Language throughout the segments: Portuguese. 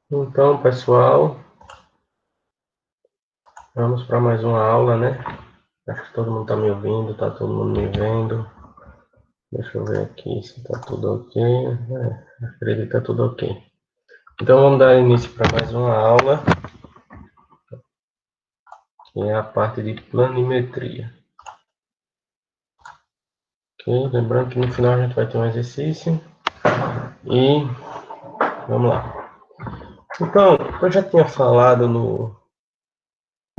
Então, pessoal, vamos para mais uma aula, né? Acho que todo mundo está me ouvindo, está todo mundo me vendo. Deixa eu ver aqui se está tudo ok. Acredito que está tudo ok. Então, vamos dar início para mais uma aula, que é a parte de planimetria. Ok? Lembrando que no final a gente vai ter um exercício. E vamos lá. Então, eu já tinha falado no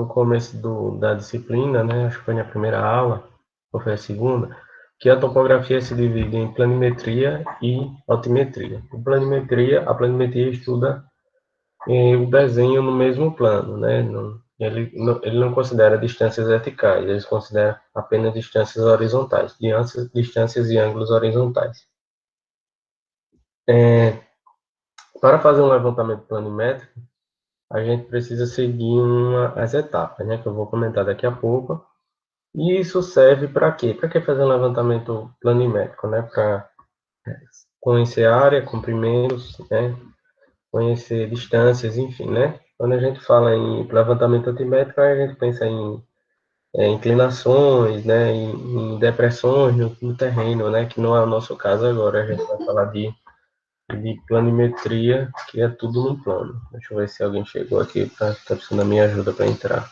começo da disciplina, né? Acho que foi na primeira aula, ou foi a segunda, que a topografia se divide em planimetria e altimetria. A planimetria estuda o desenho no mesmo plano, né? Ele não considera distâncias verticais, ele considera apenas distâncias horizontais, distâncias e ângulos horizontais. Para fazer um levantamento planimétrico, a gente precisa seguir as etapas, né? Que eu vou comentar daqui a pouco. E isso serve para quê? Para que fazer um levantamento planimétrico, né? Para conhecer a área, comprimentos, né? Conhecer distâncias, enfim, né? Quando a gente fala em levantamento altimétrico, a gente pensa em inclinações, né? Em depressões no terreno, né? Que não é o nosso caso agora. A gente vai falar de planimetria, que é tudo no plano. Deixa eu ver se alguém chegou aqui para tá precisando da minha ajuda para entrar.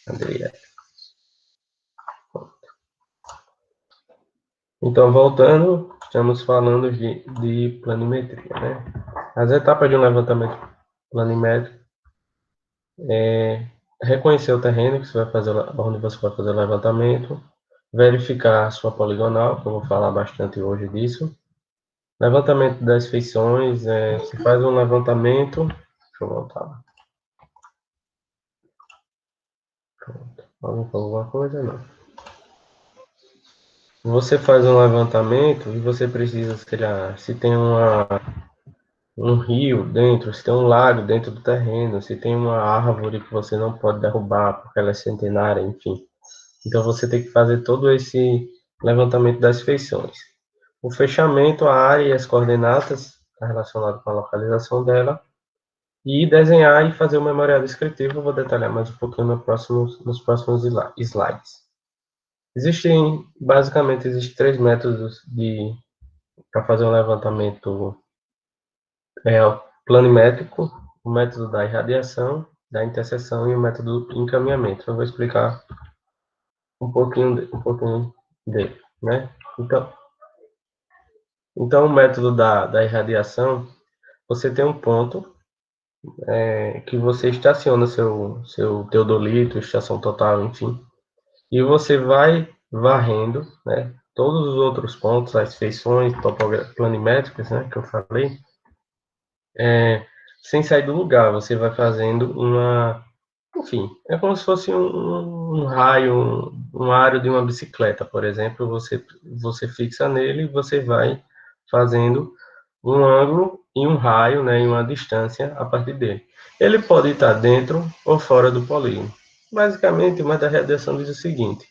Adriana. Então, voltando, estamos falando de planimetria, né? As etapas de um levantamento planimétrico é reconhecer o terreno que você vai fazer, onde você vai fazer o levantamento, verificar a sua poligonal, que eu vou falar bastante hoje disso. Levantamento das feições, você faz um levantamento. Deixa eu voltar lá. Pronto. Alguém falou alguma coisa? Não. Você faz um levantamento e você precisa, sei lá, se tem um rio dentro, se tem um lago dentro do terreno, se tem uma árvore que você não pode derrubar porque ela é centenária, enfim. Então você tem que fazer todo esse levantamento das feições. O fechamento, a área e as coordenadas está relacionado com a localização dela. E desenhar e fazer o memorial descritivo, eu vou detalhar mais um pouquinho nos próximos slides. Existem três métodos para fazer um levantamento planimétrico, o método da irradiação, da interseção e o método do encaminhamento. Eu vou explicar um pouquinho dele, né? Então o método da irradiação, você tem um ponto que você estaciona seu teodolito, estação total, enfim, e você vai varrendo, né? Todos os outros pontos, as feições planimétricas, né, que eu falei, sem sair do lugar. Você vai fazendo enfim, é como se fosse um raio, um aro de uma bicicleta, por exemplo. Você fixa nele e você vai fazendo um ângulo e um raio, né, e uma distância a partir dele. Ele pode estar dentro ou fora do polígono. Basicamente, uma da radiação diz o seguinte: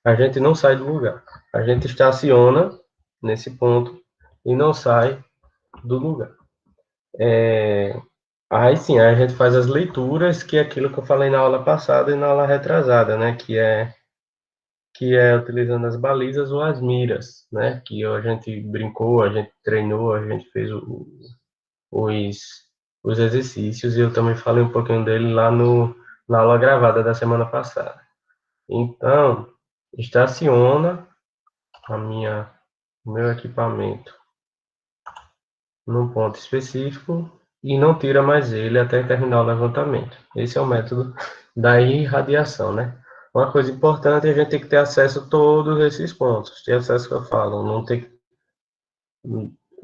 a gente não sai do lugar. A gente estaciona nesse ponto e não sai do lugar. Aí sim, aí a gente faz as leituras, que é aquilo que eu falei na aula passada e na aula retrasada, né? Que é utilizando as balizas ou as miras, né? Que a gente brincou, a gente treinou, a gente fez os, os exercícios e eu também falei um pouquinho dele lá na aula gravada da semana passada. Então, estaciona o meu equipamento num ponto específico e não tira mais ele até terminar o levantamento. Esse é o método da irradiação, né? Uma coisa importante é a gente ter que ter acesso a todos esses pontos. Ter acesso que eu falo, não ter,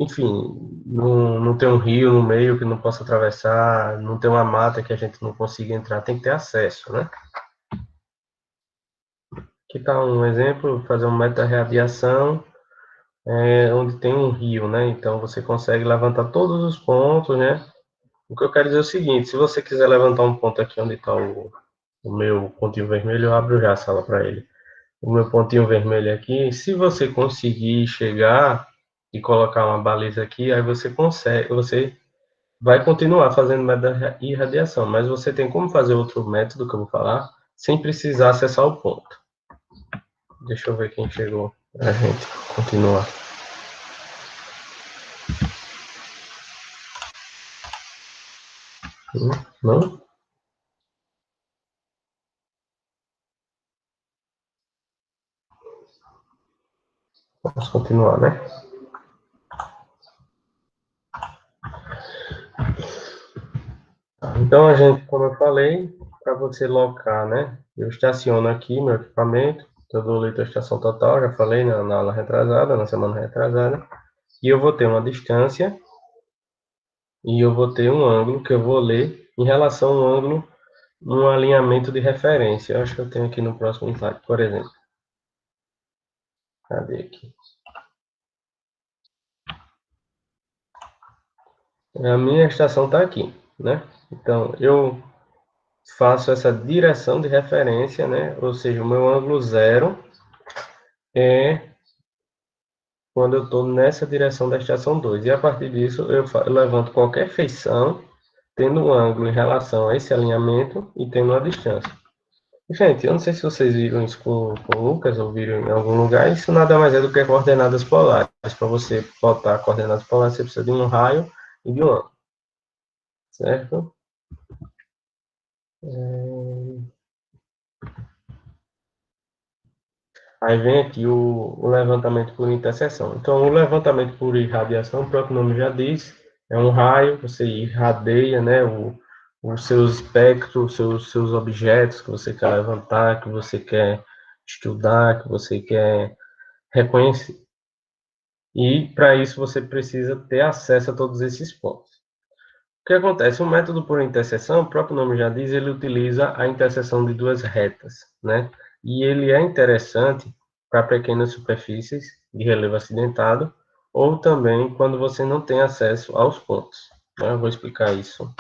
enfim, não ter um rio no meio que não possa atravessar, não ter uma mata que a gente não consiga entrar, tem que ter acesso, né? Aqui está um exemplo, fazer um método de radiação, onde tem um rio, né? Então você consegue levantar todos os pontos, né? O que eu quero dizer é o seguinte: se você quiser levantar um ponto aqui onde está o meu pontinho vermelho, eu abro já a sala para ele. O meu pontinho vermelho aqui, se você conseguir chegar e colocar uma baliza aqui, aí você consegue, você vai continuar fazendo método de irradiação, mas você tem como fazer outro método que eu vou falar, sem precisar acessar o ponto. Deixa eu ver quem chegou para a gente continuar. Não? Vamos continuar, né? Então, a gente, como eu falei, para você locar, né? Eu estaciono aqui meu equipamento, eu dou leitura estação total, já falei na aula retrasada, na semana retrasada, e eu vou ter uma distância e eu vou ter um ângulo que eu vou ler em relação ao ângulo num alinhamento de referência. Eu acho que eu tenho aqui no próximo slide, por exemplo. Cadê aqui? A minha estação está aqui, né? Então, eu faço essa direção de referência, né? Ou seja, o meu ângulo zero é quando eu estou nessa direção da estação 2. E a partir disso, eu levanto qualquer feição, tendo um ângulo em relação a esse alinhamento e tendo uma distância. Gente, eu não sei se vocês viram isso com o Lucas ou viram em algum lugar, isso nada mais é do que coordenadas polares. Para você botar coordenadas polares, você precisa de um raio e de um ângulo, certo? Aí vem aqui o levantamento por interseção. Então, o levantamento por irradiação, o próprio nome já diz, é um raio, você irradia, né, os seus espectros, seus objetos que você quer levantar, que você quer estudar, que você quer reconhecer. E, para isso, você precisa ter acesso a todos esses pontos. O que acontece? O método por interseção, o próprio nome já diz, ele utiliza a interseção de duas retas, né? E ele é interessante para pequenas superfícies de relevo acidentado, ou também quando você não tem acesso aos pontos, né? Eu vou explicar isso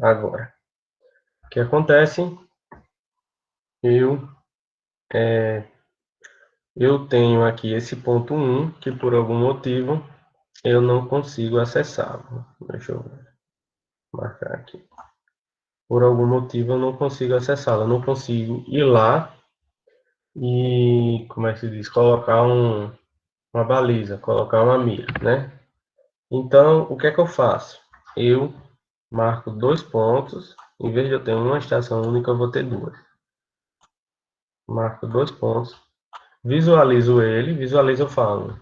agora. O que acontece? Eu, eu tenho aqui esse ponto 1, que por algum motivo eu não consigo acessar. Deixa eu marcar aqui. Por algum motivo eu não consigo acessá-la, eu não consigo ir lá e, como é que se diz, colocar uma baliza, colocar uma mira, né? Então, o que é que eu faço? Eu marco dois pontos, em vez de eu ter uma estação única, eu vou ter duas. Marco dois pontos, visualizo ele, visualizo eu falo,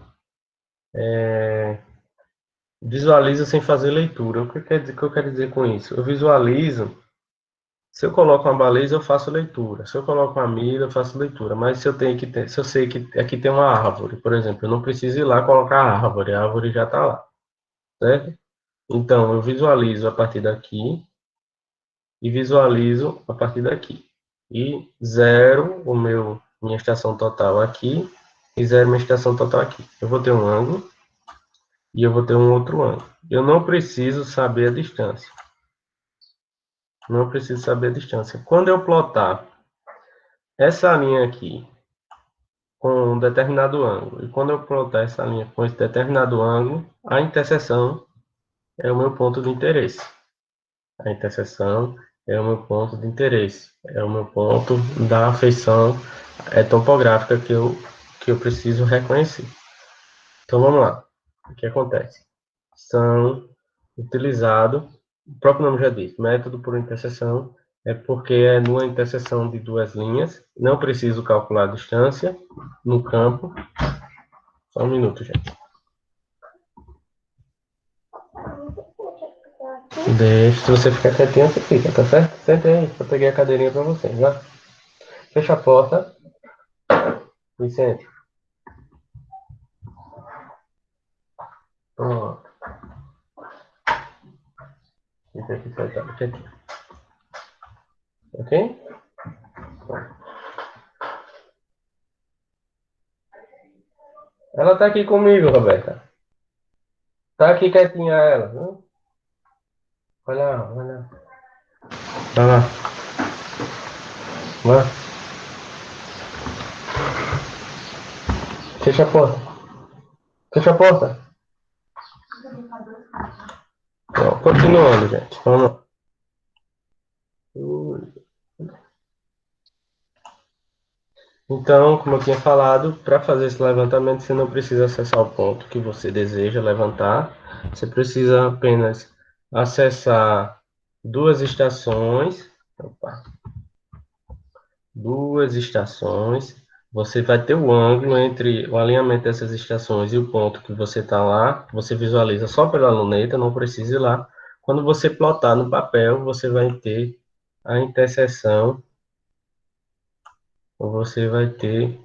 visualizo sem fazer leitura. O que quer dizer, o que eu quero dizer com isso? Eu visualizo. Se eu coloco uma baliza, eu faço leitura. Se eu coloco uma mira, eu faço leitura. Mas se eu tenho que ter, se eu sei que aqui tem uma árvore, por exemplo, eu não preciso ir lá colocar a árvore já está lá, certo? Então, eu visualizo a partir daqui e visualizo a partir daqui. E zero minha estação total aqui e zero minha estação total aqui. Eu vou ter um ângulo e eu vou ter um outro ângulo. Eu não preciso saber a distância. Não preciso saber a distância. Quando eu plotar essa linha aqui com um determinado ângulo. E quando eu plotar essa linha com esse determinado ângulo, a interseção é o meu ponto de interesse. A interseção é o meu ponto de interesse. É o meu ponto da feição topográfica que eu preciso reconhecer. Então, vamos lá. O que acontece? São utilizados, o próprio nome já diz, método por interseção, é porque é numa interseção de duas linhas, não preciso calcular a distância no campo. Só um minuto, gente. Deixa, se você ficar quietinho, você fica, tá certo? Senta aí, eu peguei a cadeirinha pra você, já. Fecha a porta, Vicente. Pronto. Fica aqui sentado, quietinho. Ok? Ela tá aqui comigo, Roberta. Tá aqui quietinha ela, viu? Vai lá, vai lá. Vai lá. Vai. Fecha a porta. Fecha a porta. Bom, continuando, gente. Vamos lá. Então, como eu tinha falado, para fazer esse levantamento, você não precisa acessar o ponto que você deseja levantar. Você precisa apenas acessar duas estações. Opa, duas estações. Você vai ter o ângulo entre o alinhamento dessas estações e o ponto que você está lá. Você visualiza só pela luneta, não precisa ir lá. Quando você plotar no papel, você vai ter a interseção. Você vai ter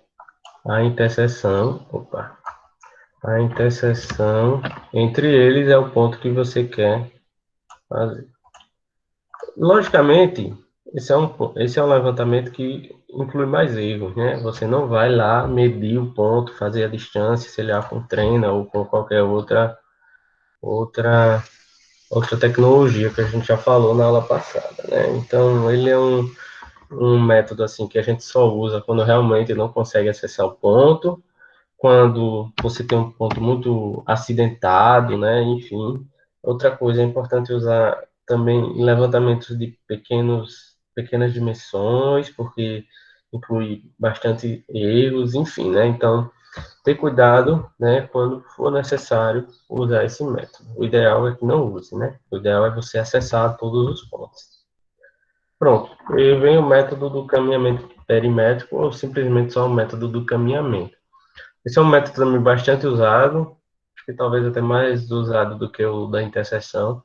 a interseção. Opa, a interseção entre eles é o ponto que você quer fazer. Logicamente, esse é um levantamento que inclui mais erros, né? Você não vai lá medir o ponto, fazer a distância, se ele é com treina ou com qualquer outra, outra tecnologia que a gente já falou na aula passada, né? Então, ele é um método assim que a gente só usa quando realmente não consegue acessar o ponto, quando você tem um ponto muito acidentado, né? Enfim, outra coisa é importante usar também em levantamentos de pequenas dimensões, porque inclui bastante erros, enfim, né? Então, ter cuidado, né? Quando for necessário usar esse método. O ideal é que não use, né? O ideal é você acessar todos os pontos. Pronto, e vem o método do caminhamento perimétrico ou simplesmente só o método do caminhamento. Esse é um método também bastante usado, acho que talvez até mais usado do que o da interseção.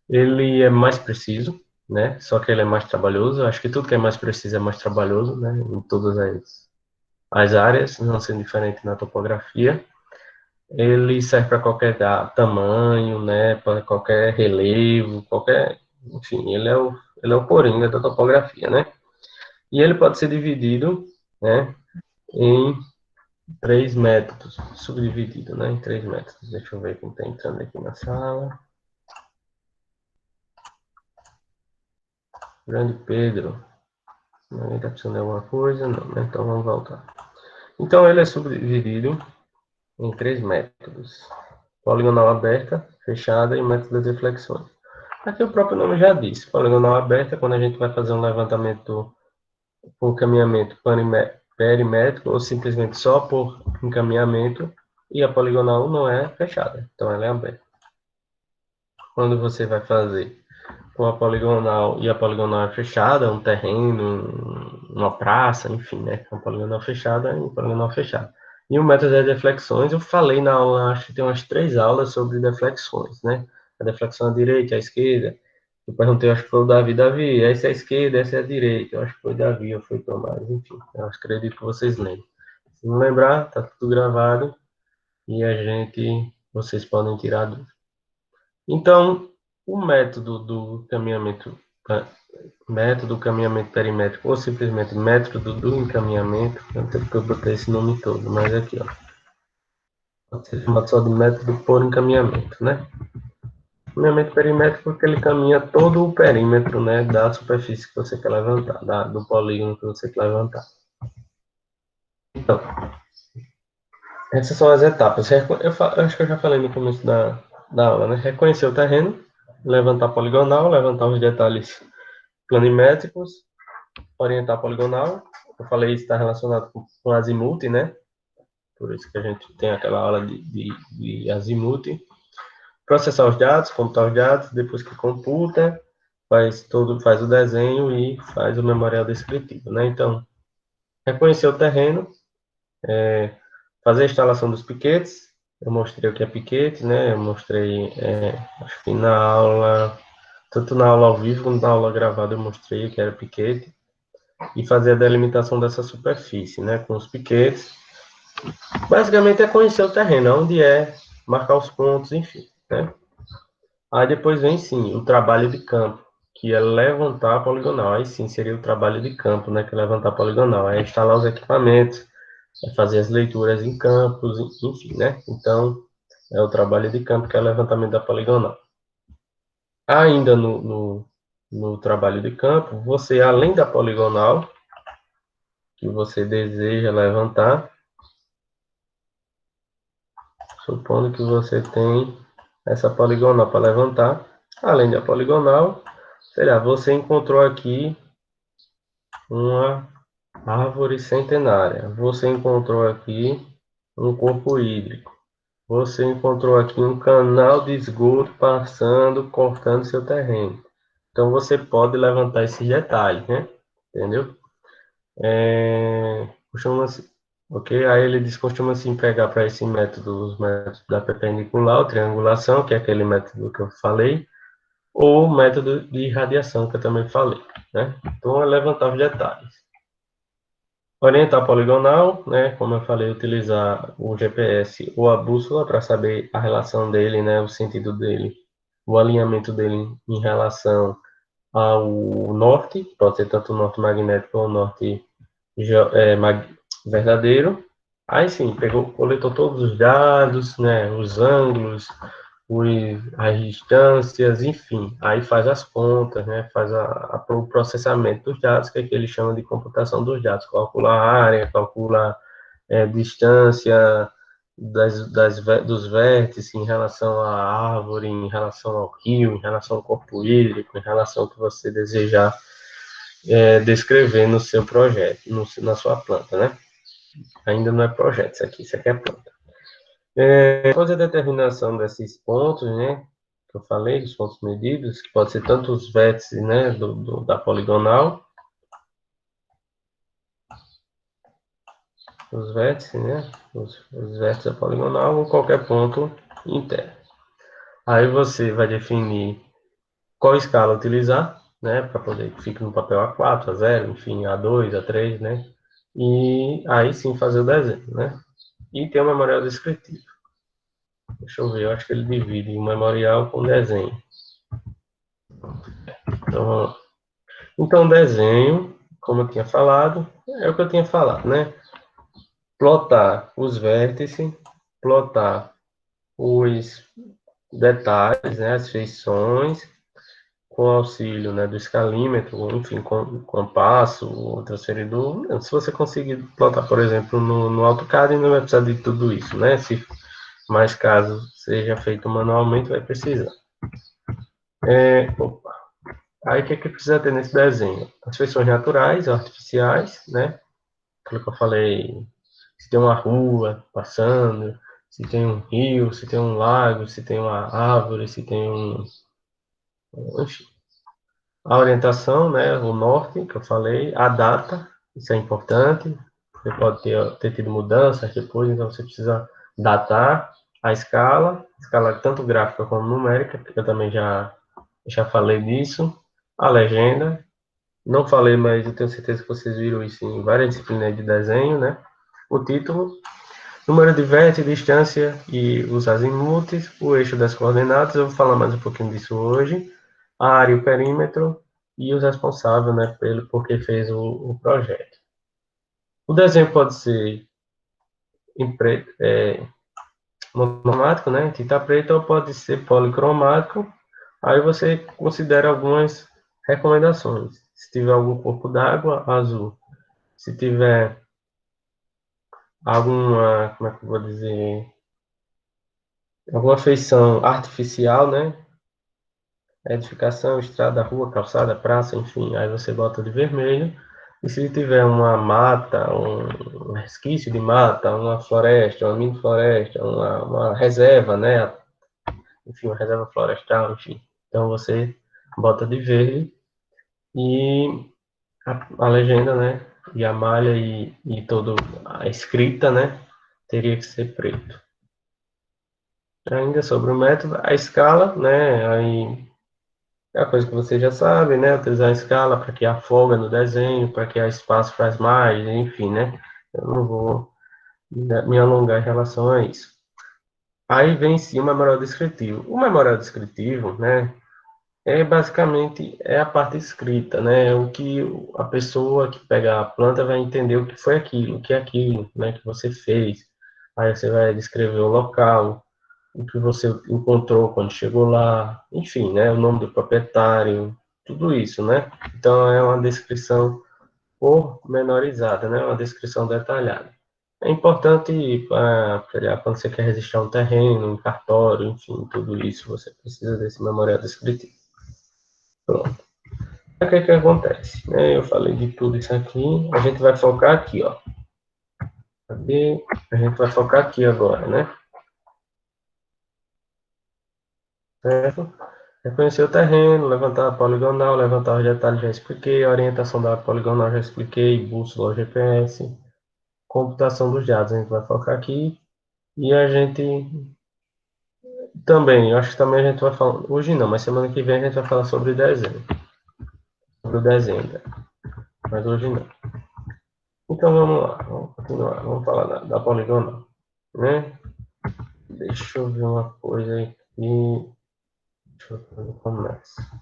Ele é mais preciso, né? Só que ele é mais trabalhoso. Acho que tudo que é mais preciso é mais trabalhoso, né? Em todas as áreas, não sendo diferente na topografia. Ele serve para qualquer tamanho, né? Para qualquer relevo, qualquer, enfim, ele é o coringa da topografia, né? E ele pode ser dividido, né? Em três métodos, subdividido, né, em três métodos. Deixa eu ver quem está entrando aqui na sala. Grande Pedro. Não está precisando de alguma coisa? Não, né? Então vamos voltar. Então ele é subdividido em três métodos. Poligonal aberta, fechada e método de deflexões. Aqui o próprio nome já diz. Poligonal aberta é quando a gente vai fazer um levantamento por encaminhamento perimétrico ou simplesmente só por encaminhamento. E a poligonal não é fechada, então ela é aberta. Quando você vai fazer com a poligonal e a poligonal é fechada, um terreno, uma praça, enfim, né? Uma poligonal fechada e uma poligonal fechada. E o método de deflexões, eu falei na aula, acho que tem umas 3 aulas sobre deflexões, né? A deflexão à direita, à esquerda. Eu perguntei, acho que foi o Davi, essa é a esquerda, essa é a direita. Eu acho que foi Davi, ou foi Tomás, enfim. Eu acredito que vocês lembrem. Se não lembrar, tá tudo gravado e vocês podem tirar dúvidas. Então, o método caminhamento perimétrico, ou simplesmente método do encaminhamento, não sei porque eu botei esse nome todo, mas aqui, ó, pode ser chamado só de método por encaminhamento, né? Caminhamento perimétrico porque ele caminha todo o perímetro, né, da superfície que você quer levantar, do polígono que você quer levantar. Então, essas são as etapas. Eu acho que eu já falei no começo da aula, né? Reconhecer o terreno, levantar poligonal, levantar os detalhes planimétricos, orientar poligonal. Eu falei isso está relacionado com azimuth, né? Por isso que a gente tem aquela aula de azimuth. Processar os dados, computar os dados, depois que computa, faz o desenho e faz o memorial descritivo, né? Então, reconhecer o terreno, fazer a instalação dos piquetes. Eu mostrei o que é piquete, né? Eu mostrei, acho que na aula, tanto na aula ao vivo como na aula gravada, eu mostrei o que era piquete. E fazer a delimitação dessa superfície, né? Com os piquetes. Basicamente é conhecer o terreno, onde é, marcar os pontos, enfim, né? Aí depois vem, sim, o trabalho de campo, que é levantar a poligonal. Aí sim seria o trabalho de campo, né? Que é levantar a poligonal. É instalar os equipamentos, é fazer as leituras em campos, enfim, né? Então, é o trabalho de campo, que é o levantamento da poligonal. Ainda no trabalho de campo, você, além da poligonal, que você deseja levantar, supondo que você tem essa poligonal para levantar, Além da poligonal, sei lá, você encontrou aqui uma árvore centenária. Você encontrou aqui um corpo hídrico. Você encontrou aqui um canal de esgoto passando, cortando seu terreno. Então, você pode levantar esses detalhes, né? Entendeu? Costuma-se, ok? Aí ele diz, costuma-se empregar para esse método os métodos da perpendicular, ou triangulação, que é aquele método que eu falei, ou o método de radiação, que eu também falei, né? Então, é levantar os detalhes. Orientar poligonal, né? Como eu falei, utilizar o GPS ou a bússola para saber a relação dele, né? O sentido dele, o alinhamento dele em relação ao norte, pode ser tanto o norte magnético ou o norte verdadeiro. Aí sim, pegou, coletou todos os dados, né? Os ângulos, as distâncias, enfim, aí faz as contas, né, faz o processamento dos dados, que é que ele chama de computação dos dados, calcula a área, calcula distância dos vértices em relação à árvore, em relação ao rio, em relação ao corpo hídrico, em relação ao que você desejar descrever no seu projeto, na sua planta, né? Ainda não é projeto isso aqui é planta. Depois da determinação desses pontos, né, que eu falei, dos pontos medidos, que pode ser tanto os vértices, né, da poligonal, os vértices, né, os vértices da poligonal ou qualquer ponto interno. Aí você vai definir qual escala utilizar, né, para poder que fique no papel A4, A0, enfim, A2, A3, né, e aí sim fazer o desenho, né, e tem o memorial descritivo. Deixa eu ver, eu acho que ele divide o memorial com desenho. Então, desenho, como eu tinha falado, é o que eu tinha falado, né? Plotar os vértices, plotar os detalhes, né? As feições, com auxílio, né, do escalímetro, enfim, com compasso, o transferidor. Se você conseguir plotar, por exemplo, no AutoCAD, não vai precisar de tudo isso, né? Se mais caso seja feito manualmente, vai precisar. Aí, o que é que precisa ter nesse desenho? As feições naturais, artificiais, né? Aquilo que eu falei, se tem uma rua passando, se tem um rio, se tem um lago, se tem uma árvore, se tem um... Enfim, a orientação, né? O norte, que eu falei, a data, isso é importante. Você pode ter tido mudanças depois, então você precisa datar a escala tanto gráfica como numérica, que eu também já falei disso. A legenda, não falei, mas eu tenho certeza que vocês viram isso em várias disciplinas de desenho, né? O título, número de vértices, distância e os azimuths, o eixo das coordenadas, eu vou falar mais um pouquinho disso hoje, a área e o perímetro e os responsáveis, né, porque fez o projeto. O desenho pode ser em preto, monocromático, né, tinta preta, ou pode ser policromático. Aí você considera algumas recomendações. Se tiver algum corpo d'água, azul. Se tiver alguma, como é que eu vou dizer, alguma feição artificial, né? Edificação, estrada, rua, calçada, praça, enfim, aí você bota de vermelho. E se tiver uma mata, um resquício de mata, uma floresta, uma mini floresta, uma reserva, né? Enfim, uma reserva florestal, enfim. Então você bota de verde e a legenda, né? E a malha e toda a escrita, né? Teria que ser preto. Ainda sobre o método, a escala, né? Aí é a coisa que você já sabe, né? Utilizar a escala para criar folga no desenho, para criar espaço para as margens, enfim, né? Eu não vou me alongar em relação a isso. Aí vem sim o memorial descritivo. O memorial descritivo, né? Basicamente a parte escrita, né? O que a pessoa que pega a planta vai entender o que foi aquilo, o que é aquilo, né? Que você fez. Aí você vai descrever o local, o que você encontrou quando chegou lá, enfim, né, o nome do proprietário, tudo isso, né? Então é uma descrição pormenorizada, né? Uma descrição detalhada. É importante quando você quer registrar um terreno, um cartório, enfim, tudo isso, você precisa desse memorial descritivo. Pronto. O que é que acontece? Né? Eu falei de tudo isso aqui, a gente vai focar aqui, ó. Cadê? A gente vai focar aqui agora, né? Certo? Reconhecer o terreno, levantar a poligonal, levantar os detalhes, já expliquei. A orientação da poligonal, já expliquei. Bússola, GPS. Computação dos dados, a gente vai focar aqui. E a gente também, eu acho que também a gente vai falar. Hoje não, mas semana que vem a gente vai falar sobre desenho. Sobre o desenho, né? Mas hoje não. Então vamos lá, vamos continuar. Vamos falar da poligonal, né? Deixa eu ver uma coisa aqui. Deixa eu ver como começa.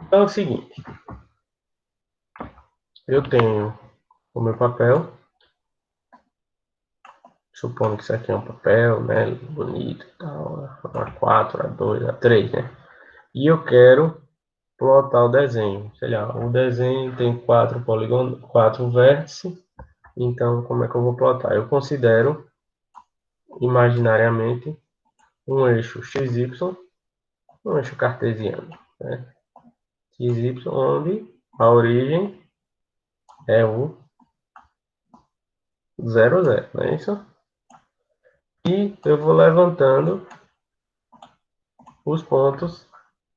Então é o seguinte, eu tenho o meu papel, supondo que isso aqui é um papel, né, bonito e tal, A4, A2, A3, né? E eu quero plotar o desenho, sei lá, o desenho tem quatro vértices, então como é que eu vou plotar? Eu considero imaginariamente um eixo XY, um eixo cartesiano, né? XY, onde a origem é o 0, 0, não é isso? E eu vou levantando os pontos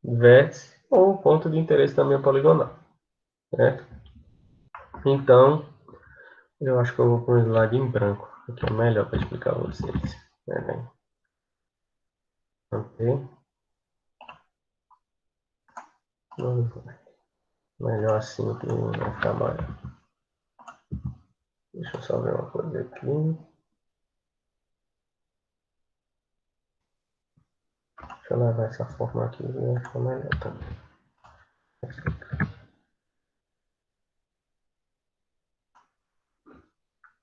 vértice ou ponto de interesse da minha poligonal, certo? Então, eu acho que eu vou para um slide em branco, que é melhor para explicar a vocês. Né? Ok? Melhor assim que vai ficar maior. Deixa eu só ver uma coisa aqui. Deixa eu levar essa forma aqui e vai ficar melhor também.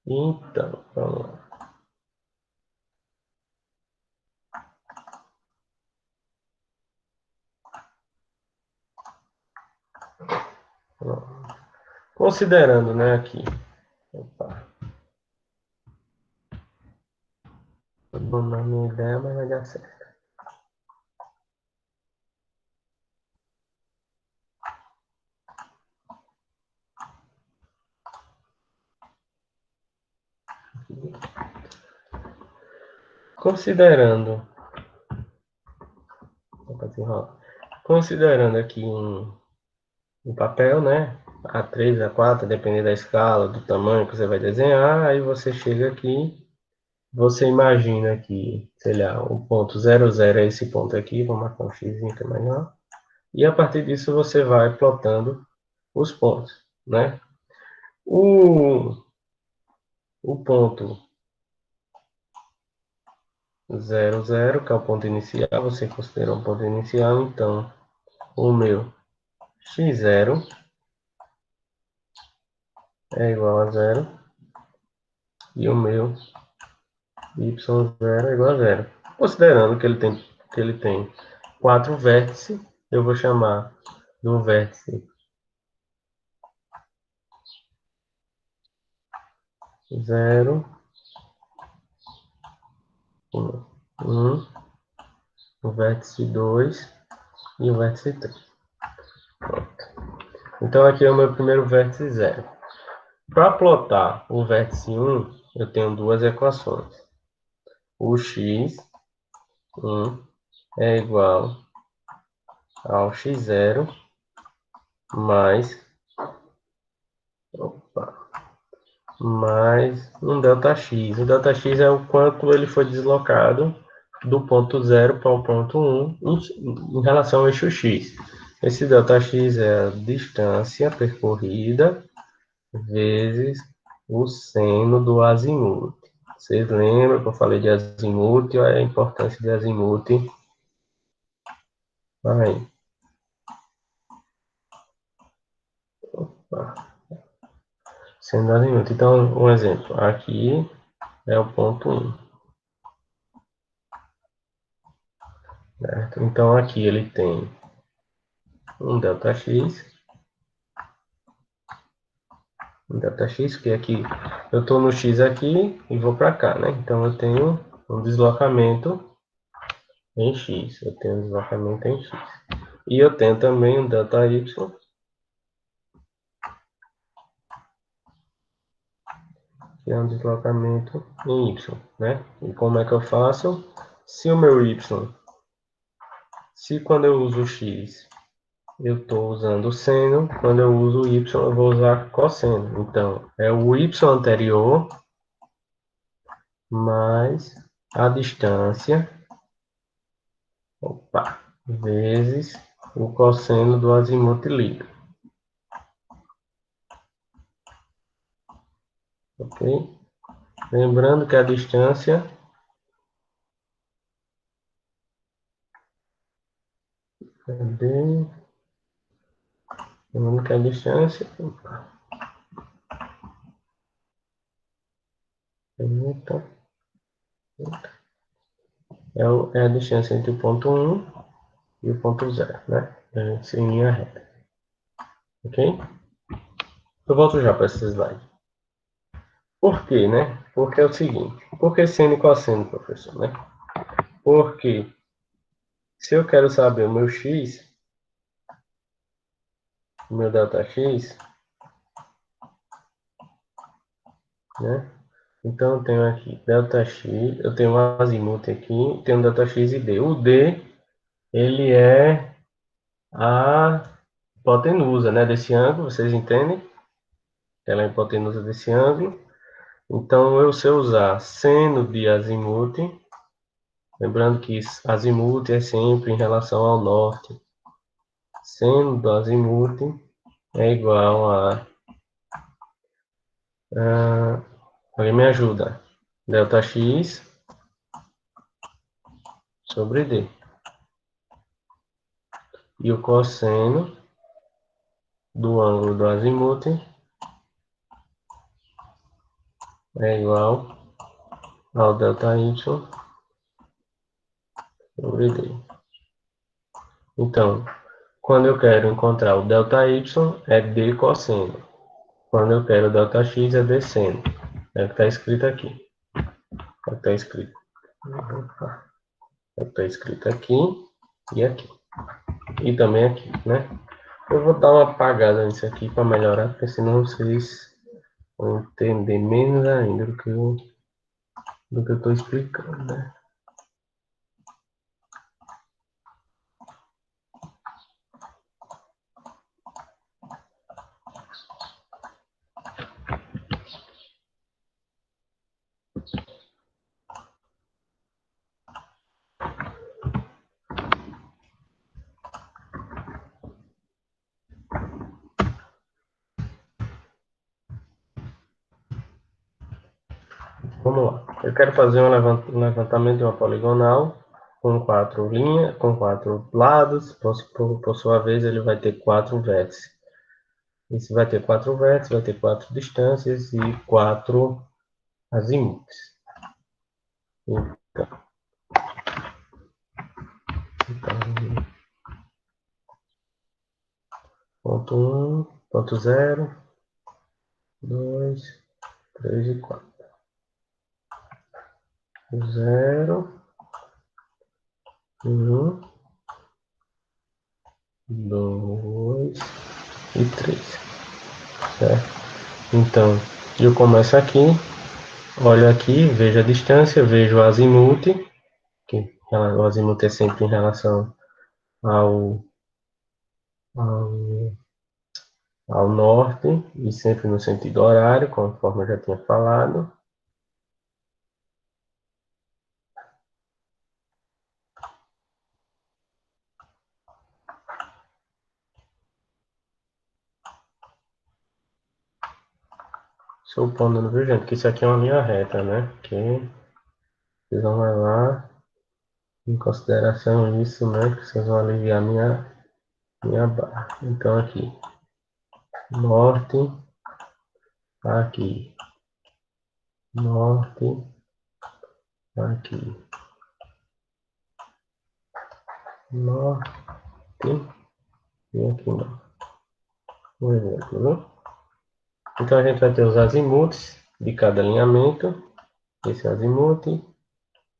Então, vamos lá. Considerando, né, aqui. Opa, tô dando a minha ideia, mas vai dar certo. Considerando, considerando aqui um papel, né? A3, A4, dependendo da escala, do tamanho que você vai desenhar, aí você chega aqui, você imagina que, sei lá, o ponto 00 é esse ponto aqui, vou marcar um x que é menor, e a partir disso você vai plotando os pontos, né? O, o ponto 00, que é o ponto inicial, você considera um ponto inicial, então o meu x0 é igual a 0 e o meu y0 é igual a 0. Considerando que ele tem 4 vértices, eu vou chamar do vértice 0, 1, o vértice 2 e o vértice 3. Pronto. Então aqui é o meu primeiro vértice 0. Para plotar o vértice 1, eu tenho duas equações. O x1 é igual ao x0 mais, opa, mais um ΔX. O ΔX é o quanto ele foi deslocado do ponto 0 para o ponto 1 em relação ao eixo X. Esse ΔX é a distância percorrida vezes o seno do azimuth. Vocês lembram que eu falei de azimuth? Olha a importância de azimuth. Aí. Seno do azimuth. Então, um exemplo. Aqui é o ponto 1. Certo? Então, aqui ele tem um ΔX delta x, que aqui eu estou no x aqui e vou para cá, né? Então eu tenho um deslocamento em x. Eu tenho um deslocamento em x. E eu tenho também um delta y, que é um deslocamento em y, né? E como é que eu faço? Se o meu y, se quando eu uso x, eu estou usando seno, quando eu uso y, eu vou usar cosseno. Então, é o y anterior mais a distância, vezes o cosseno do azimuth livre. Ok? Lembrando que a distância é d. Lembrando que a distância. Eita, é a distância entre o ponto 1 e o ponto 0, né? Em linha reta. Ok? Eu volto já para esse slide. Por quê, né? Porque é o seguinte. Por que seno e cosseno, professor, né? Porque se eu quero saber o meu x, o meu delta x, né? Então eu tenho aqui delta x, eu tenho um azimuth aqui, tenho delta x e d. O d, ele é a hipotenusa, né, desse ângulo, vocês entendem? Ela é a hipotenusa desse ângulo. Então, se eu usar seno de azimuth, lembrando que azimuth é sempre em relação ao norte. Seno do azimuth é igual alguém me ajuda, delta x sobre d. E o cosseno do ângulo do azimuth é igual ao delta y sobre d. Então, quando eu quero encontrar o delta y, é d cosseno. Quando eu quero o delta x, é d seno. É o que está escrito aqui. É o que está escrito. É o que está escrito aqui e aqui. E também aqui, né? Eu vou dar uma apagada nisso aqui para melhorar, porque senão vocês vão entender menos ainda do que eu estou explicando, né? Vamos lá. Eu quero fazer um levantamento de uma poligonal com 4 linhas, com 4 lados. Por sua vez, ele vai ter 4 vértices. Esse vai ter 4 vértices, vai ter 4 distâncias e 4 azimuths. Então, ponto 1, ponto 0, 2, 3 e 4. 0, 1, 2 e 3. Certo? Então, eu começo aqui, olho aqui, vejo a distância, vejo o azimuth, que o azimuth é sempre em relação ao, ao, ao norte e sempre no sentido horário, conforme eu já tinha falado. Supondo, viu, gente, que isso aqui é uma linha reta, né? Que vocês vão levar em consideração isso, né? Que vocês vão aliviar minha barra. Então, aqui, norte, aqui, norte, aqui, norte e aqui não. Um exemplo, né? Então, a gente vai ter os azimuths de cada alinhamento. Esse azimuth,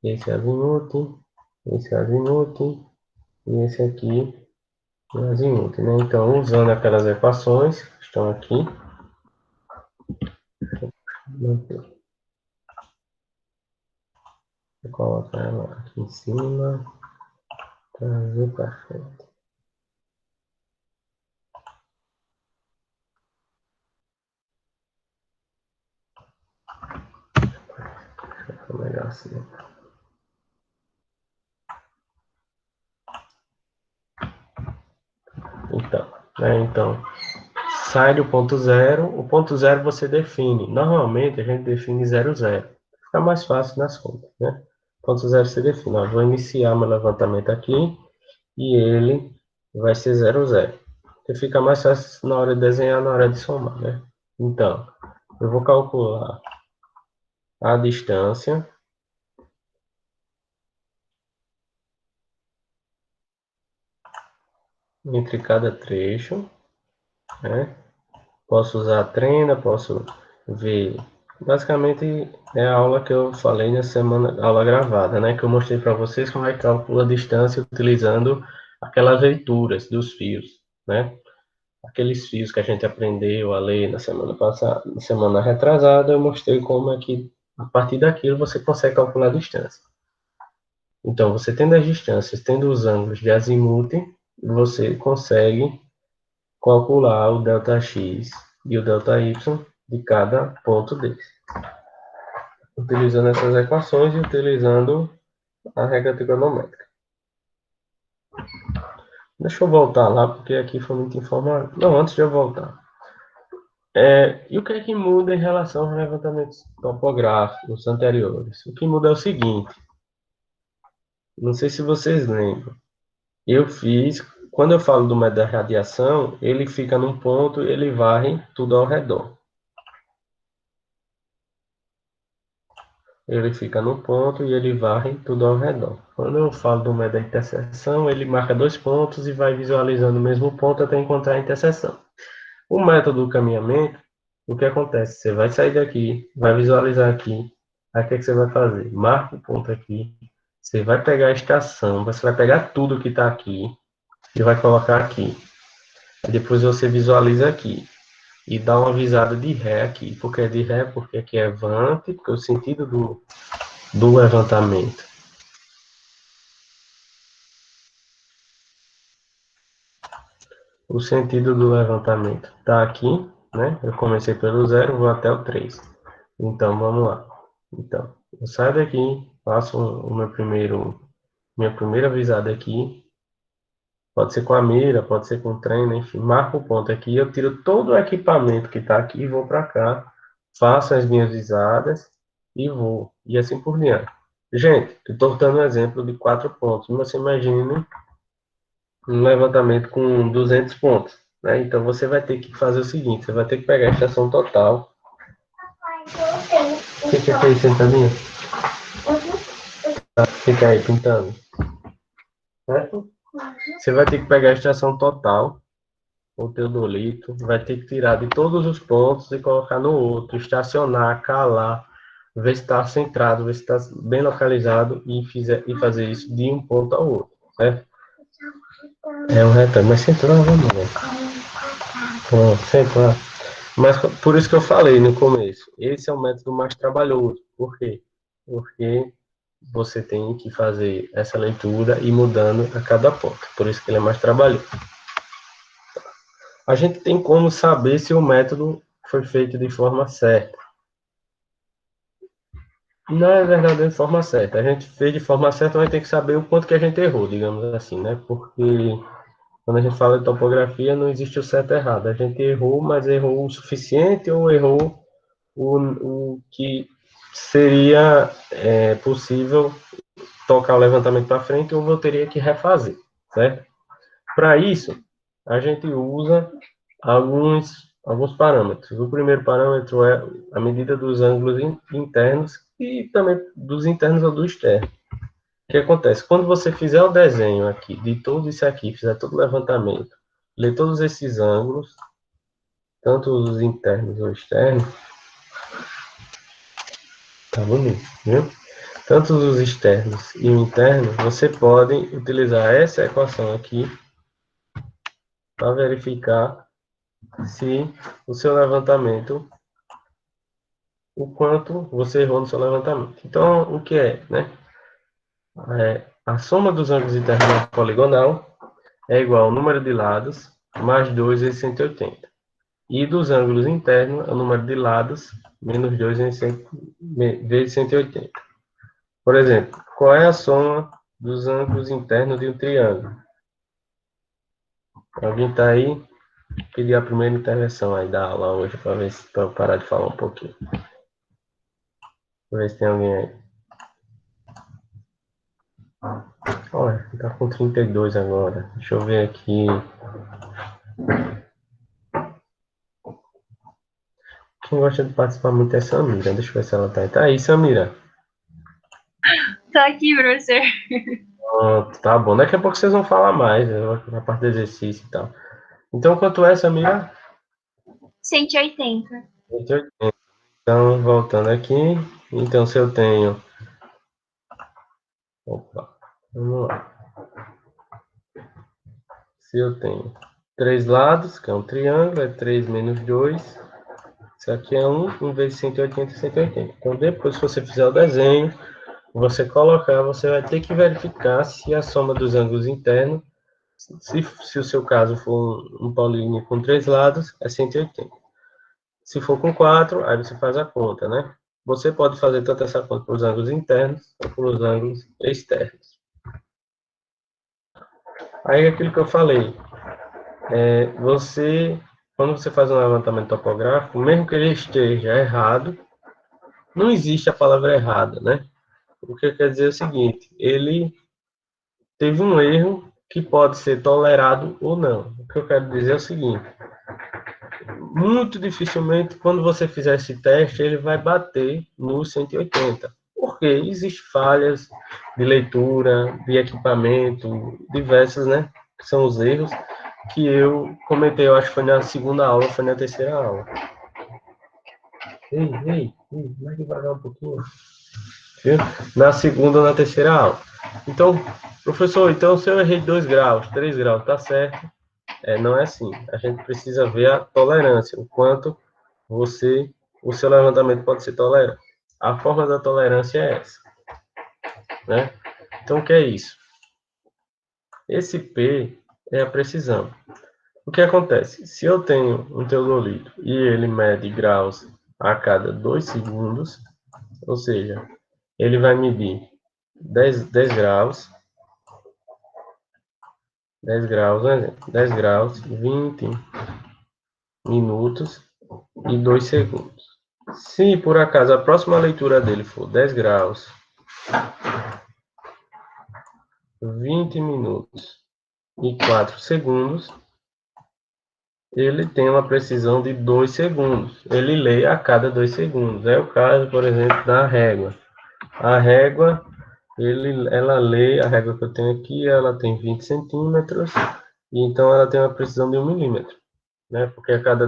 esse azimuth, esse azimuth e esse aqui o azimuth, né? Então, usando aquelas equações que estão aqui, vou colocar ela aqui em cima, trazer para frente. Fica melhor assim. Então, sai do ponto zero. O ponto zero você define. Normalmente a gente define 0, 0. Fica mais fácil nas contas, né? Ponto zero você define. Ó, vou iniciar meu levantamento aqui e ele vai ser 0, 0. Porque fica mais fácil na hora de desenhar, na hora de somar, né? Então, eu vou calcular a distância entre cada trecho, né? Posso usar a trena, posso ver. Basicamente é a aula que eu falei na semana, aula gravada, né? Que eu mostrei para vocês como é que calcula a distância utilizando aquelas leituras dos fios, né? Aqueles fios que a gente aprendeu a ler na semana passada, na semana retrasada, eu mostrei como é que a partir daquilo você consegue calcular a distância. Então, você tendo as distâncias, tendo os ângulos de azimuth, você consegue calcular o ΔX e o ΔY de cada ponto desse, utilizando essas equações e utilizando a regra trigonométrica. Deixa eu voltar lá, porque aqui foi muito informado. Não, antes de eu voltar. E o que é que muda em relação aos levantamentos topográficos anteriores? O que muda é o seguinte, não sei se vocês lembram, eu fiz, quando eu falo do método da radiação, ele fica num ponto e ele varre tudo ao redor. Ele fica no ponto e ele varre tudo ao redor. Quando eu falo do método da interseção, ele marca 2 pontos e vai visualizando o mesmo ponto até encontrar a interseção. O método do caminhamento, o que acontece? Você vai sair daqui, vai visualizar aqui, aí o que, é que você vai fazer? Marca o ponto aqui, você vai pegar a estação, você vai pegar tudo que está aqui e vai colocar aqui. Aí depois você visualiza aqui e dá uma visada de ré aqui. Por que de ré? Porque aqui é vante, porque o sentido do levantamento. O sentido do levantamento está aqui, né? Eu comecei pelo 0, vou até o 3. Então, vamos lá. Então, eu saio daqui, faço minha primeira visada aqui. Pode ser com a mira, pode ser com o treino, enfim. Marco o ponto aqui, eu tiro todo o equipamento que está aqui e vou para cá. Faço as minhas visadas e vou. E assim por diante. Gente, eu estou dando um exemplo de 4 pontos. Mas você imagine um levantamento com 200 pontos, né? Então você vai ter que fazer o seguinte, você vai ter que pegar a estação total. O que é aí, sentadinha? Fica aí pintando. Certo? Você vai ter que pegar a estação total, o teodolito, vai ter que tirar de todos os pontos e colocar no outro, estacionar, calar, ver se está centrado, ver se está bem localizado e fazer isso de um ponto ao outro, certo? É um retângulo, mas central, vamos ver. Pronto, central. Mas por isso que eu falei no começo, esse é o método mais trabalhoso. Por quê? Porque você tem que fazer essa leitura e mudando a cada ponto. Por isso que ele é mais trabalhoso. A gente tem como saber se o método foi feito de forma certa. Não é verdade de forma certa. A gente fez de forma certa, mas tem que saber o quanto que a gente errou, digamos assim, né? Porque quando a gente fala de topografia, não existe o certo e errado. A gente errou, mas errou o suficiente ou errou o que seria possível tocar o levantamento para frente ou eu teria que refazer, certo? Para isso, a gente usa alguns parâmetros. O primeiro parâmetro é a medida dos ângulos internos e também dos internos ou do externo. O que acontece? Quando você fizer o desenho aqui, de tudo isso aqui, fizer todo o levantamento, ler todos esses ângulos, tanto os internos ou externos, tá bonito, viu? Tanto os externos e o interno, você pode utilizar essa equação aqui para verificar se o seu levantamento, o quanto você errou no seu levantamento. Então, o que é, né? A soma dos ângulos internos da poligonal é igual ao número de lados mais 2 vezes 180. E dos ângulos internos é o número de lados menos 2 vezes 180. Por exemplo, qual é a soma dos ângulos internos de um triângulo? Alguém está aí? Pedir a primeira intervenção aí da aula hoje para ver se para parar de falar um pouquinho. Ver se tem alguém aí. Olha, tá com 32 agora. Deixa eu ver aqui. Quem gosta de participar muito é Samira. Deixa eu ver se ela tá aí. Tá aí, Samira. Tô aqui, professor. Pronto, tá bom. Daqui a pouco vocês vão falar mais, né, na parte do exercício e tal. Então, quanto é, Samira? 180. 180. Então, voltando aqui. Então, se eu tenho... Opa, vamos lá. Se eu tenho 3 lados, que é um triângulo, é 3 menos 2. Isso aqui é 1 vezes 180, 180. Então, depois que você fizer o desenho, você colocar, você vai ter que verificar se a soma dos ângulos internos, se o seu caso for um políneo com 3 lados, é 180. Se for com 4, aí você faz a conta, né? Você pode fazer tanto essa conta para os ângulos internos, como para os ângulos externos. Aí, aquilo que eu falei, quando você faz um levantamento topográfico, mesmo que ele esteja errado, não existe a palavra errada, né? O que quer dizer é o seguinte, ele teve um erro que pode ser tolerado ou não. O que eu quero dizer é o seguinte, muito dificilmente, quando você fizer esse teste, ele vai bater nos 180. Porque existem falhas de leitura, de equipamento, diversas, né? Que são os erros que eu comentei, eu acho que foi na segunda aula, foi na terceira aula. Ei, mais devagar um pouquinho. Viu? Na segunda ou na terceira aula. Então, professor, então se eu errei 2 graus, 3 graus, tá certo? Não é assim. A gente precisa ver a tolerância, o quanto o seu levantamento pode ser tolerante. A forma da tolerância é essa, né? Então, o que é isso? Esse P é a precisão. O que acontece? Se eu tenho um teodolito e ele mede graus a cada 2 segundos, ou seja, ele vai medir 10 graus, 10 graus, né? 10 graus, 20 minutos e 2 segundos. Se por acaso a próxima leitura dele for 10 graus, 20 minutos e 4 segundos, ele tem uma precisão de 2 segundos. Ele lê a cada 2 segundos. É o caso, por exemplo, da régua. A régua, ela lê, a régua que eu tenho aqui, ela tem 20 centímetros, e então ela tem uma precisão de 1 milímetro, né? Porque a cada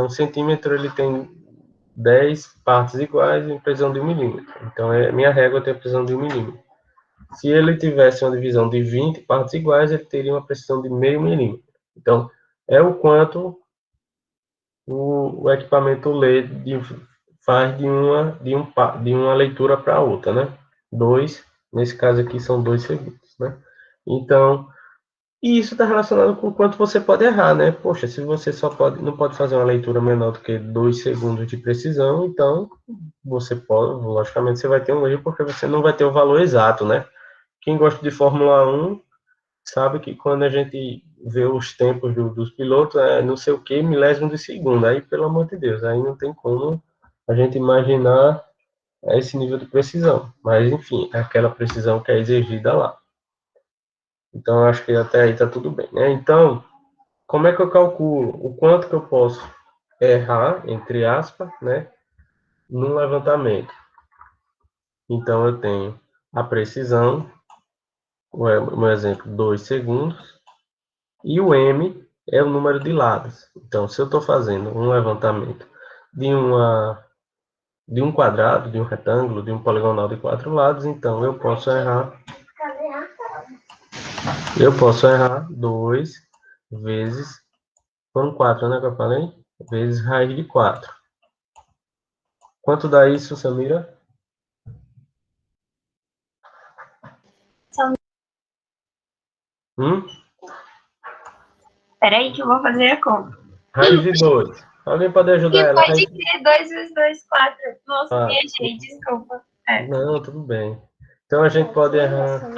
1 centímetro ele tem 10 partes iguais em precisão de 1 milímetro. Então, minha régua tem a precisão de 1 milímetro. Se ele tivesse uma divisão de 20 partes iguais, ele teria uma precisão de meio milímetro. Então, é o quanto o equipamento lê faz de uma leitura para outra, né? Nesse caso aqui são 2 segundos, né? Então, e isso está relacionado com o quanto você pode errar, né? Poxa, se você não pode fazer uma leitura menor do que 2 segundos de precisão, então você pode, logicamente, você vai ter um erro porque você não vai ter o valor exato, né? Quem gosta de Fórmula 1 sabe que quando a gente vê os tempos dos pilotos, não sei o que, milésimo de segundo. Aí, pelo amor de Deus, aí não tem como a gente imaginar esse nível de precisão. Mas, enfim, é aquela precisão que é exigida lá. Então, acho que até aí está tudo bem, né? Então, como é que eu calculo o quanto que eu posso errar, entre aspas, né, num levantamento? Então, eu tenho a precisão, um exemplo, 2 segundos, e o M é o número de lados. Então, se eu estou fazendo um levantamento de um quadrado, de um retângulo, de um poligonal de 4 lados, então eu posso errar 2 vezes, foram 4, né, que eu falei? Vezes raiz de 4. Quanto dá isso, Samira? São... Hum? Peraí que eu vou fazer a conta. Raiz de 2. Alguém pode ajudar E ela? pode ser 2 vezes 2, 4. Nossa, Ah, viajei, desculpa. não, tudo bem. Então a gente pode errar.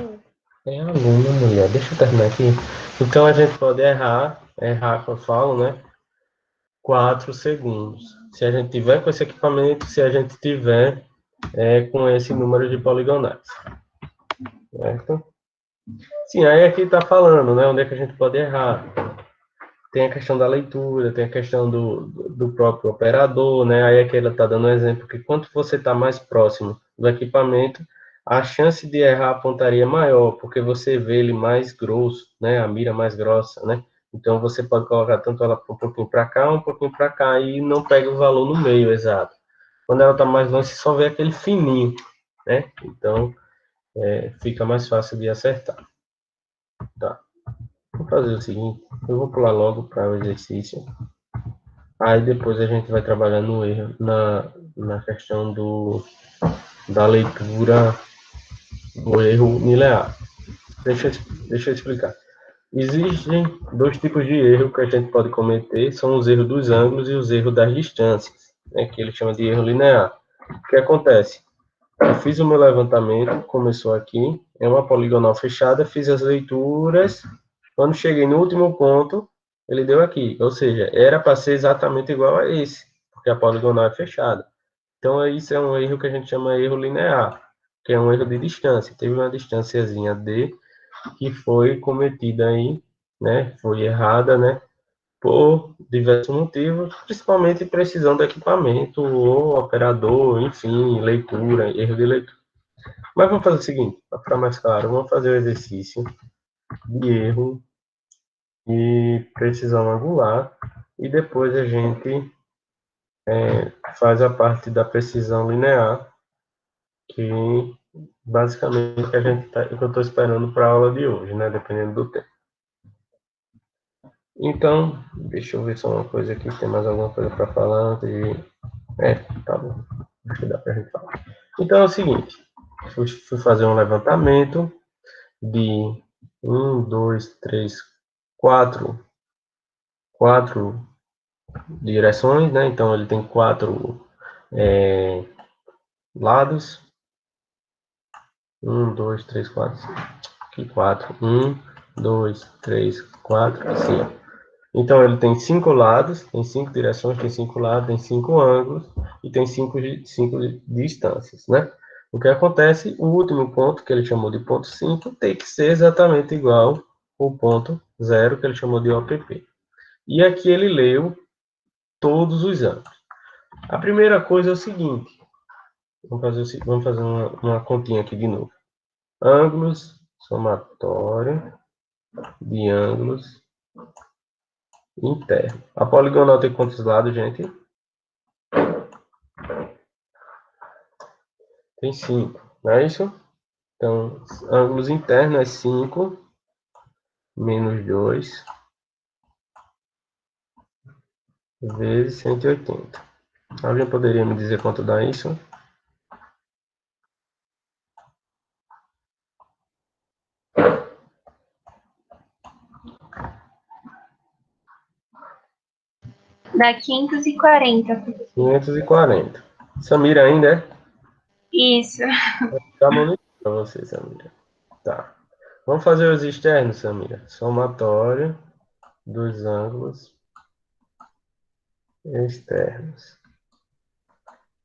É aluna, mulher. Deixa eu terminar aqui. Então a gente pode errar que eu falo, né? 4 segundos. Se a gente tiver com esse equipamento, se a gente tiver com esse número de poligonais. Certo? Sim, aí aqui está falando, né? Onde é que a gente pode errar. Tem a questão da leitura, tem a questão do próprio operador, né? Aí aqui ela está dando um exemplo que quanto você está mais próximo do equipamento, a chance de errar a pontaria é maior, porque você vê ele mais grosso, né? A mira mais grossa, né? Então você pode colocar tanto ela um pouquinho um pouquinho para cá, e não pega o valor no meio exato. Quando ela está mais longe, você só vê aquele fininho, né? Então fica mais fácil de acertar. Tá. Vou fazer o seguinte, eu vou pular logo para o exercício. Aí depois a gente vai trabalhar no erro, na questão da leitura, do erro linear. Deixa eu explicar. Existem 2 tipos de erro que a gente pode cometer, são os erros dos ângulos e os erros das distâncias, né, que ele chama de erro linear. O que acontece? Eu fiz o meu levantamento, começou aqui, é uma poligonal fechada, fiz as leituras, quando cheguei no último ponto, ele deu aqui, ou seja, era para ser exatamente igual a esse, porque a poligonal é fechada. Então, isso é um erro que a gente chama erro linear, que é um erro de distância. Teve uma distânciazinha D que foi cometida aí, né, foi errada, né, por diversos motivos, principalmente precisão do equipamento, ou operador, enfim, leitura, erro de leitura. Mas vamos fazer o seguinte, para ficar mais claro, vamos fazer o exercício de erro e precisão angular, e depois a gente faz a parte da precisão linear, que basicamente que eu estou esperando para a aula de hoje, né, dependendo do tempo. Então, deixa eu ver só uma coisa aqui, tem mais alguma coisa para falar antes de... Tá bom, acho que dá para a gente falar. Então é o seguinte, fui fazer um levantamento de 1, 2, 3, 4 direções, né? Então ele tem 4 lados. 1, 2, 3, 4, 5. Aqui 4. 1, 2, 3, 4, 5. Então ele tem 5 lados, tem 5 direções, tem 5 lados, tem 5 ângulos e tem 5 distâncias, né? O que acontece, o último ponto, que ele chamou de ponto 5, tem que ser exatamente igual ao ponto 0, que ele chamou de OPP. E aqui ele leu todos os ângulos. A primeira coisa é o seguinte, vamos fazer uma continha aqui de novo. Ângulos, somatório de ângulos internos. A poligonal tem quantos lados, gente? Tem 5, não é isso? Então, ângulos internos é 5 menos 2 vezes 180. Alguém poderia me dizer quanto dá isso? Dá 540. 540. Samira ainda é? Isso. Tá bonito para você, Samira. Tá. Vamos fazer os externos, Samira. Somatório dos ângulos externos.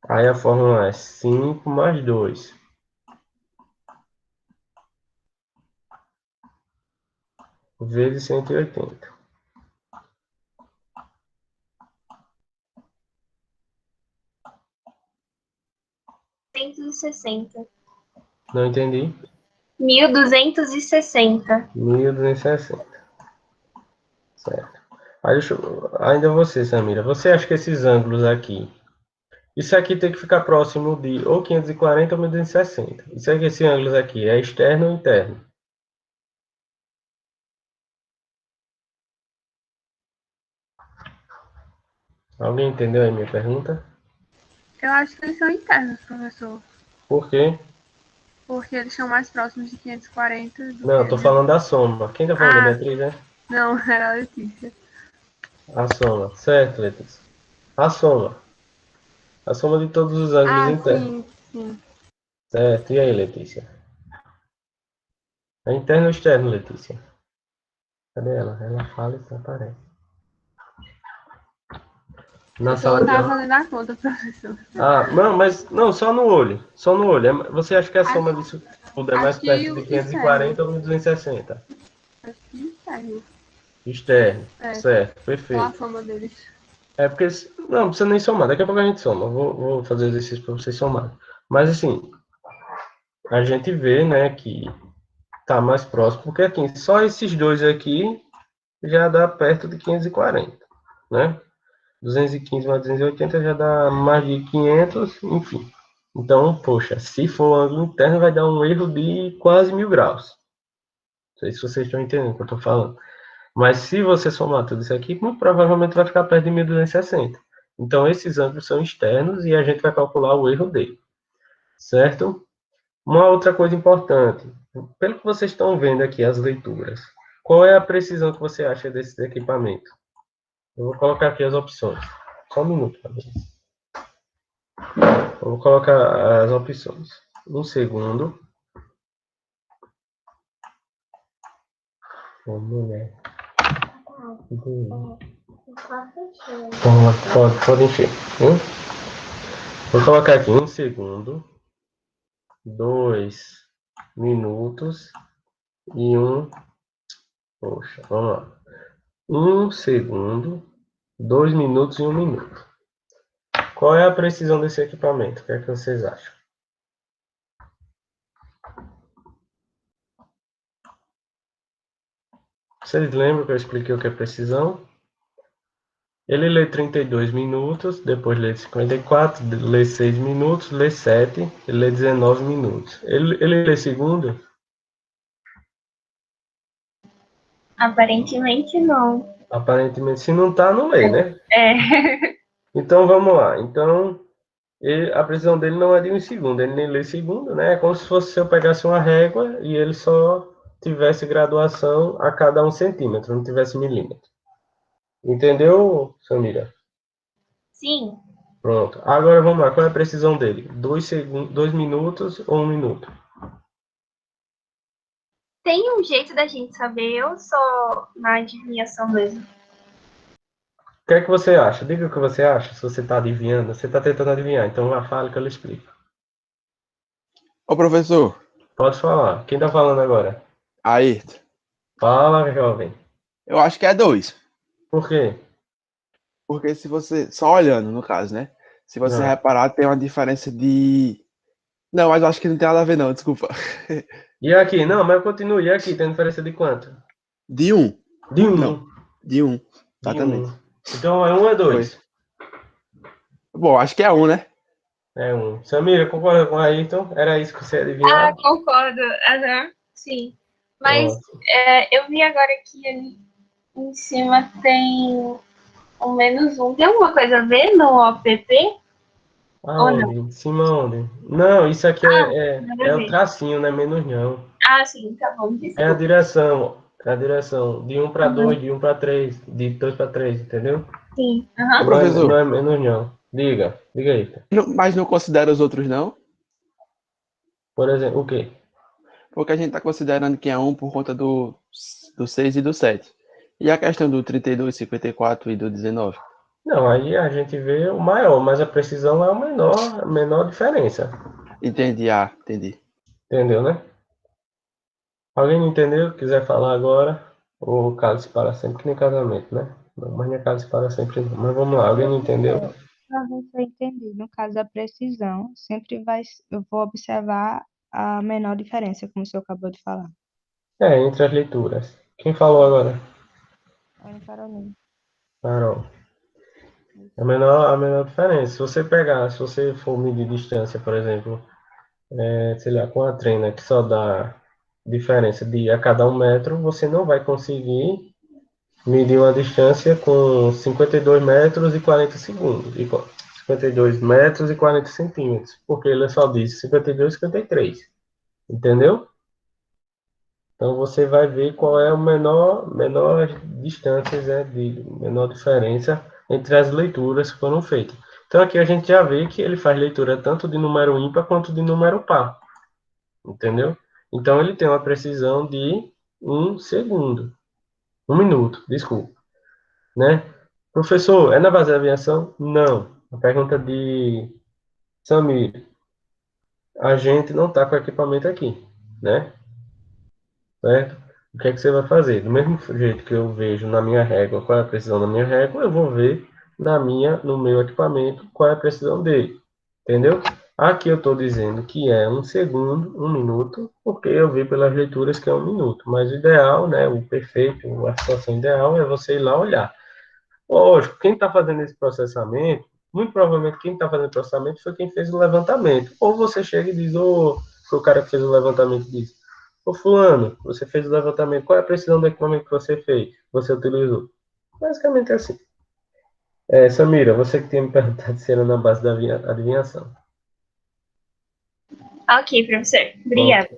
Aí a fórmula é 5 mais 2 vezes 180. Não entendi. 1260. 1260. Certo. Aí, ainda você, Samira. Você acha que esses ângulos aqui... Isso aqui tem que ficar próximo de ou 540 ou 1260. Isso aqui, esse ângulo aqui, é externo ou interno? Alguém entendeu a minha pergunta? Eu acho que eles são internos, professor. Por quê? Porque eles são mais próximos de 540 do Não, que... eu tô falando da soma. Quem tá falando da Ah, Beatriz, né? não, era a Letícia. A soma. Certo, Letícia. A soma. A soma de todos os ângulos Ah, internos. sim, sim. Certo. E aí, Letícia? É interno ou externo, Letícia? Cadê ela? Ela fala e desaparece. Na Eu só sala de tava aula. fazendo a conta, professor. Ah, não, mas não, só no olho. Só no olho. Você acha que a soma Acho, disso tudo é mais acho que perto de o 540 externo. ou 1260? Acho que externo. Externo. É, Certo, pela perfeito. fama deles. É porque. Não, precisa nem somar. Daqui a pouco a gente soma. Vou fazer o exercício para vocês somarem. Mas assim, a gente vê, né, que tá mais próximo, porque aqui, só esses dois aqui já dá perto de 540, né? 215 mais 280 já dá mais de 500, enfim. Então, poxa, se for ângulo interno, vai dar um erro de quase 1000 graus. Não sei se vocês estão entendendo o que eu estou falando. Mas se você somar tudo isso aqui, muito provavelmente vai ficar perto de 1260. Então, esses ângulos são externos e a gente vai calcular o erro dele, certo? Uma outra coisa importante, pelo que vocês estão vendo aqui, as leituras, qual é a precisão que você acha desses equipamentos? Eu vou colocar aqui as opções. Só um minuto, tá bem? Eu vou colocar as opções. Um segundo. Ô, mulher. Pode encher. Vou colocar aqui 1 segundo, 2 minutos e um. Poxa, vamos lá. 1 segundo, 2 minutos e 1 minuto. Qual é a precisão desse equipamento? O que é que vocês acham? Vocês lembram que eu expliquei o que é precisão? Ele lê 32 minutos, depois lê 54, lê 6 minutos, lê 7, ele lê 19 minutos. Ele lê segundo? Aparentemente não. Aparentemente, se não tá, não lê, né? É. Então, vamos lá. Então, a precisão dele não é de 1 segundo, ele nem lê segundo, né? É como se fosse se eu pegasse uma régua e ele só tivesse graduação a cada 1 centímetro, não tivesse milímetro. Entendeu, Samira? Sim. Pronto. Agora vamos lá. Qual é a precisão dele? 2 segundos, 2 minutos ou 1 minuto? Tem um jeito da gente saber, eu sou na adivinhação mesmo. O que é que você acha? Diga o que você acha. Se você está adivinhando, você está tentando adivinhar. Então, lá fala que eu lhe explico. Ô, professor, Pode falar. Quem está falando agora? Ayrton, Fala, jovem. eu acho que é 2. Por quê? Porque se você, só olhando no caso, né? Se você Não. reparar, tem uma diferença de. Não, mas eu acho que não tem nada a ver, não, desculpa. E aqui? Não, mas continue. E aqui? Tem diferença de quanto? De 1. De Não, um. de 1. De Exatamente. um. Então, é um ou é Foi. dois? Bom, acho que é 1, né? É um. Samira, concorda com a Ayrton? Era isso que você ia adivinhar? Ah, concordo. Aham, sim. Mas Pronto. eu vi agora que ali em cima tem um menos um. Tem alguma coisa a ver no OPP? Ou Aonde? não? Em cima onde? Não, isso aqui Ah, é, nada a é o ver. tracinho, não é menos não. Ah, sim, tá bom, É a desculpa. direção. É a direção. De um para Uhum, 2, de um para 3, de 2 para 3, entendeu? sim, Ô, aham. Não professor, é menos não. Diga aí. mas não considera os outros, não? Por exemplo, o quê? Porque a gente tá considerando que é 1 por conta do 6 e do 7. E a questão do 32, 54 e do 19? Não, aí a gente vê o maior, mas a precisão é o menor, a menor diferença. Entendi, entendi. Entendeu, né? Alguém não entendeu? Quiser falar agora, o cálice para sempre, que nem casamento, né? Não, mas não é cálice para sempre não. Mas vamos lá, alguém não entendeu? Para ver se eu entendi. No caso da precisão, sempre vai, eu vou observar a menor diferença, como o senhor acabou de falar. É, entre as leituras. Quem falou agora? Ana Carolina. Carol. A menor diferença. Se você for medir distância, por exemplo, sei lá, com a treina que só dá diferença de a cada 1 metro, você não vai conseguir medir uma distância com 52 metros e 40 segundos. 52 metros e 40 centímetros. Porque ele só diz 52 e 53. Entendeu? Então você vai ver qual é o menor distâncias, menor diferença entre as leituras que foram feitas. Então aqui a gente já vê que ele faz leitura tanto de número ímpar quanto de número par, entendeu? Então ele tem uma precisão de 1 segundo, 1 minuto, desculpa, né? Professor, é na base da aviação? Não. A pergunta de Samir, a gente não está com equipamento aqui, né? Certo? O que é que você vai fazer? Do mesmo jeito que eu vejo na minha régua qual é a precisão da minha régua, eu vou ver no meu equipamento qual é a precisão dele. Entendeu? Aqui eu estou dizendo que é 1 segundo, 1 minuto, porque eu vi pelas leituras que é 1 minuto. Mas o ideal, né, o perfeito, a situação ideal é você ir lá olhar. Lógico, quem está fazendo esse processamento, muito provavelmente quem está fazendo o processamento foi quem fez o levantamento. Ou você chega e diz, foi o cara que fez o levantamento diz, ô fulano, você fez o levantamento, qual é a precisão do equipamento que você fez, que você utilizou? Basicamente é assim. Samira, você que tinha me perguntado se era na base da adivinhação. Ok, professor. Obrigada.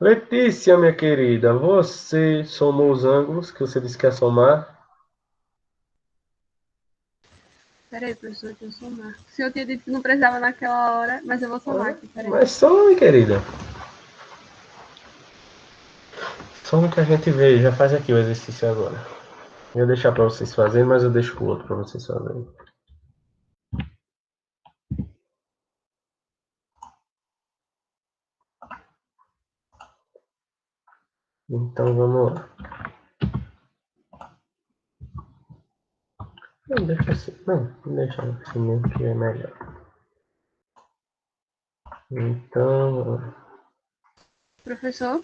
Letícia, minha querida, você somou os ângulos que você disse que ia somar? Peraí, professor, deixa eu somar. O senhor tinha dito que não precisava naquela hora, mas eu vou somar aqui, peraí. Mas some, querida. Some que a gente vê, já faz aqui o exercício agora. Eu vou deixar para vocês fazerem, mas eu deixo o outro para vocês fazerem. Então vamos lá. Não, deixa assim. Não, deixa assim mesmo que é melhor. Então, Professor,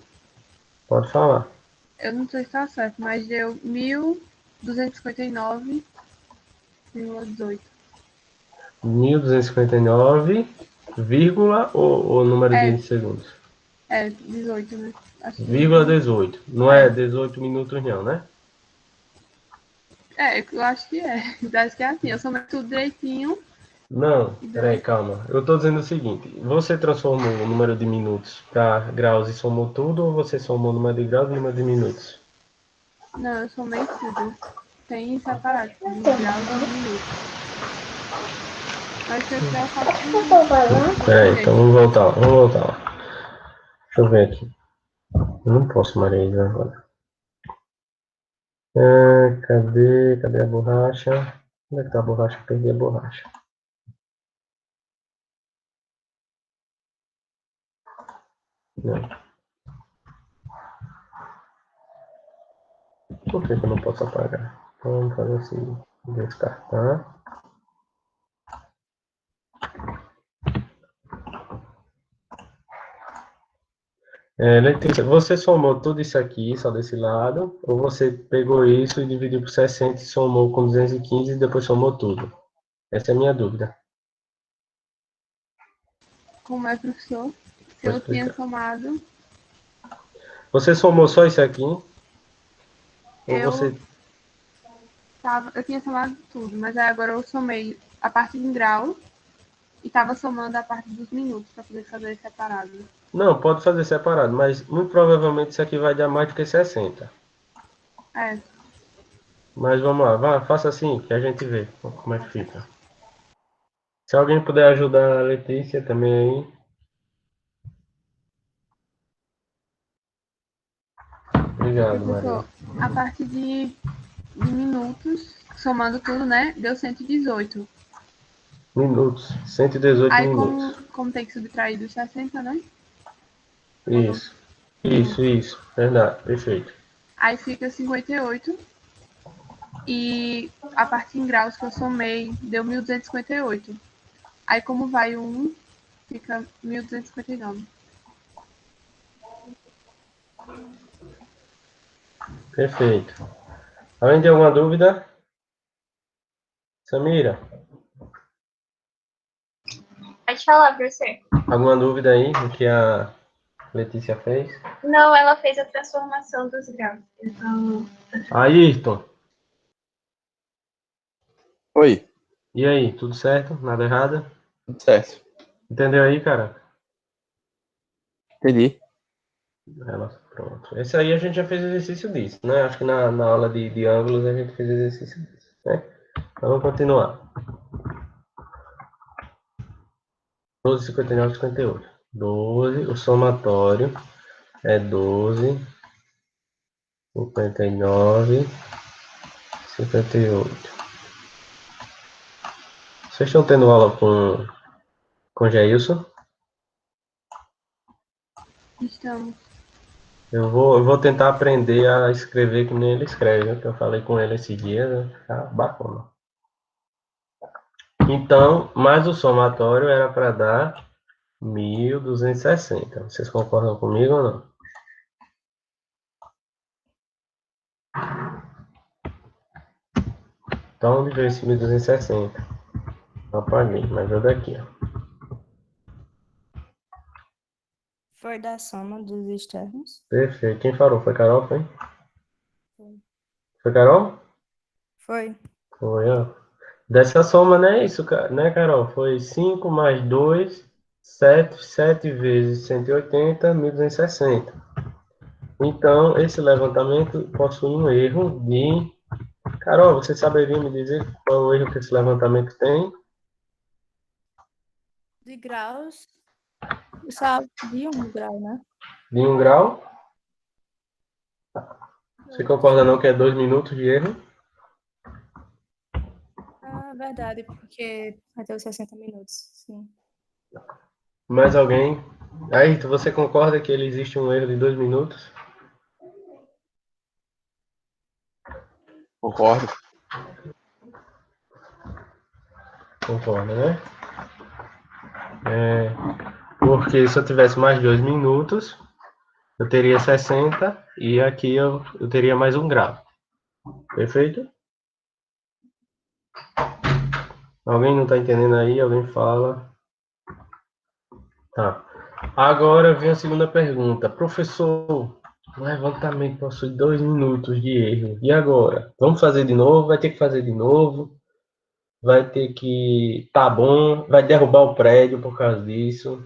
pode falar. eu não sei se está certo, mas deu 1.259,18. 1259, vírgula ou número de segundos? 18, né? Acho que Vírgula 18. Não é 18 minutos não, né? eu acho que é. Acho que é assim. Eu somei tudo direitinho. Não, peraí, calma. Eu estou dizendo o seguinte: você transformou o número de minutos para graus e somou tudo, ou você somou o número de graus e o número de minutos? Não, eu somei tudo. Tem separado, de graus e minutos. Mas se eu quiser, eu faço. Peraí, então vamos voltar lá. Deixa eu ver aqui. Eu não posso, Maria Isa, agora. Cadê a borracha? Onde é que tá a borracha? Perdi a borracha. Não. Por que eu não posso apagar? Então vamos fazer assim, descartar. Letícia, você somou tudo isso aqui, só desse lado, ou você pegou isso e dividiu por 60 e somou com 215 e depois somou tudo? Essa é a minha dúvida. Como é, professor? Se Vou eu tinha explicar. somado, Você somou só isso aqui? Ou eu tinha somado tudo, mas aí agora eu somei a parte em grau e estava somando a parte dos minutos para poder fazer separado. Não, pode fazer separado, mas muito provavelmente isso aqui vai dar mais do que 60. É, Mas vamos lá, faça assim que a gente vê como é que fica. Se alguém puder ajudar a Letícia também aí. Obrigado, Maria. professor, a parte de minutos, somando tudo, né, deu 118. Minutos, 118 Aí minutos. como tem que subtrair dos 60, né? Ou não? Isso. Verdade, perfeito. Aí fica 58. E a parte em graus que eu somei deu 1.258. Aí como vai o 1, fica 1.259. Perfeito. Além de alguma dúvida? Samira, Pode falar, professor. alguma dúvida aí do que a Letícia fez? Não, ela fez a transformação dos graus. Então, Ayrton, Oi, e aí, tudo certo? Nada errado? tudo certo. Entendeu aí, cara? Entendi. Pronto. Esse aí a gente já fez exercício disso, né? Acho que na aula de ângulos a gente fez exercício disso, né? Então vamos continuar. 12, 59, 58. 12, o somatório é 12, 59, 58. Vocês estão tendo aula com Jailson? Estamos. Eu vou tentar aprender a escrever que nem ele escreve, né? Que eu falei com ele esse dia, né? Tá bacana. Então, mais o somatório era para dar 1.260. Vocês concordam comigo ou não? Então, onde veio esse 1.260? Apaguei, mas é daqui, ó. Foi da soma dos externos? Perfeito. Quem falou? Foi Carol, foi? Foi. Foi Carol? Foi. Foi, ó. Dessa soma, né? Isso, né, Carol? Foi 5 mais 2, 7. 7 vezes 180, 1.260. Então, esse levantamento possui um erro de... Carol, você saberia me dizer qual é o erro que esse levantamento tem? De graus, só de 1 grau, né? De 1 grau? Você concorda não que é 2 minutos de erro? Ah, verdade, porque vai ter os 60 minutos, sim. Mais alguém? Ayrton, você concorda que ele existe um erro de 2 minutos? Concordo. Concorda, né? Porque se eu tivesse mais 2 minutos, eu teria 60 e aqui eu teria mais 1 grau. Perfeito? Alguém não está entendendo aí? Alguém fala? Tá. Agora vem a segunda pergunta. Professor, o levantamento possui 2 minutos de erro. E agora? Vamos fazer de novo? Vai ter que fazer de novo? Vai ter que... Tá bom, vai derrubar o prédio por causa disso.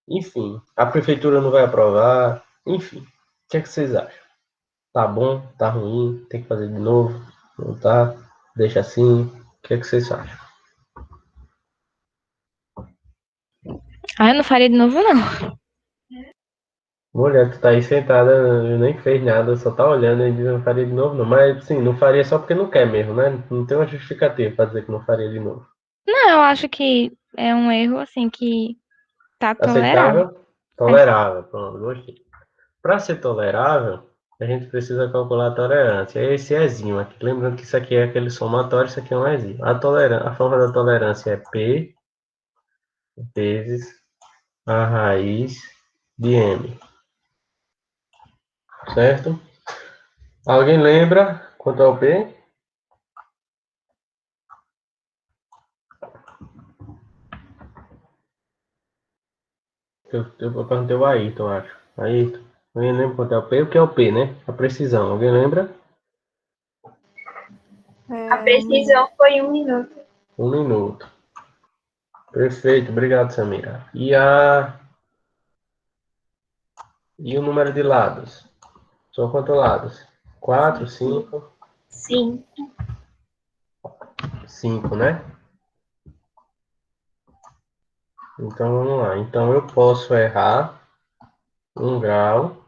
Enfim, a prefeitura não vai aprovar. Enfim, o que é que vocês acham? Tá bom? Tá ruim? Tem que fazer de novo? Não tá? Deixa assim? O que é que vocês acham? Ah, eu não faria de novo, não. Mulher, tu tá aí sentada, nem fez nada, só tá olhando e diz não faria de novo, não. Mas, sim, não faria só porque não quer mesmo, né? Não tem uma justificativa pra dizer que não faria de novo. Não, eu acho que é um erro, assim, que tá tolerável. Aceitável? Tolerável. Pronto, gostei. Para ser tolerável, a gente precisa calcular a tolerância. É esse Ezinho aqui. Lembrando que isso aqui é aquele somatório, isso aqui é um Ezinho. A forma da tolerância é P vezes a raiz de M. Certo? Alguém lembra quanto é o P? Eu perguntei o Ayrton, acho. Ayrton. Alguém lembra quanto é o P? O que é o P, né? A precisão. Alguém lembra? a precisão foi 1 minuto. 1 minuto. Perfeito. Obrigado, Samira. E o número de lados? São quantos lados? 4, 5, Sim. 5, né? Então vamos lá. Então eu posso errar 1 grau,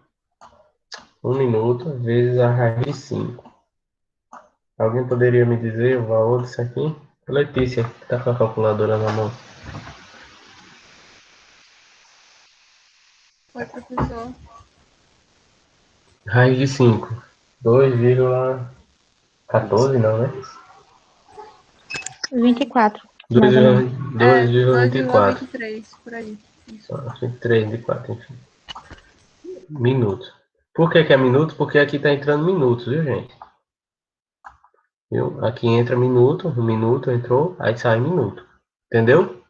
1 minuto, vezes a raiz de 5. Alguém poderia me dizer o valor disso aqui? Letícia, que está com a calculadora na mão. Foi, professor. Raiz de 5. 2,14 não, né? 24, mais ou menos. 2,24. 2,23, por aí. Isso. 23 de 4, enfim. Minutos. Por que é minutos? Porque aqui está entrando minutos, viu, gente? Viu? Aqui entra minuto, um minuto entrou, aí sai minuto. Entendeu?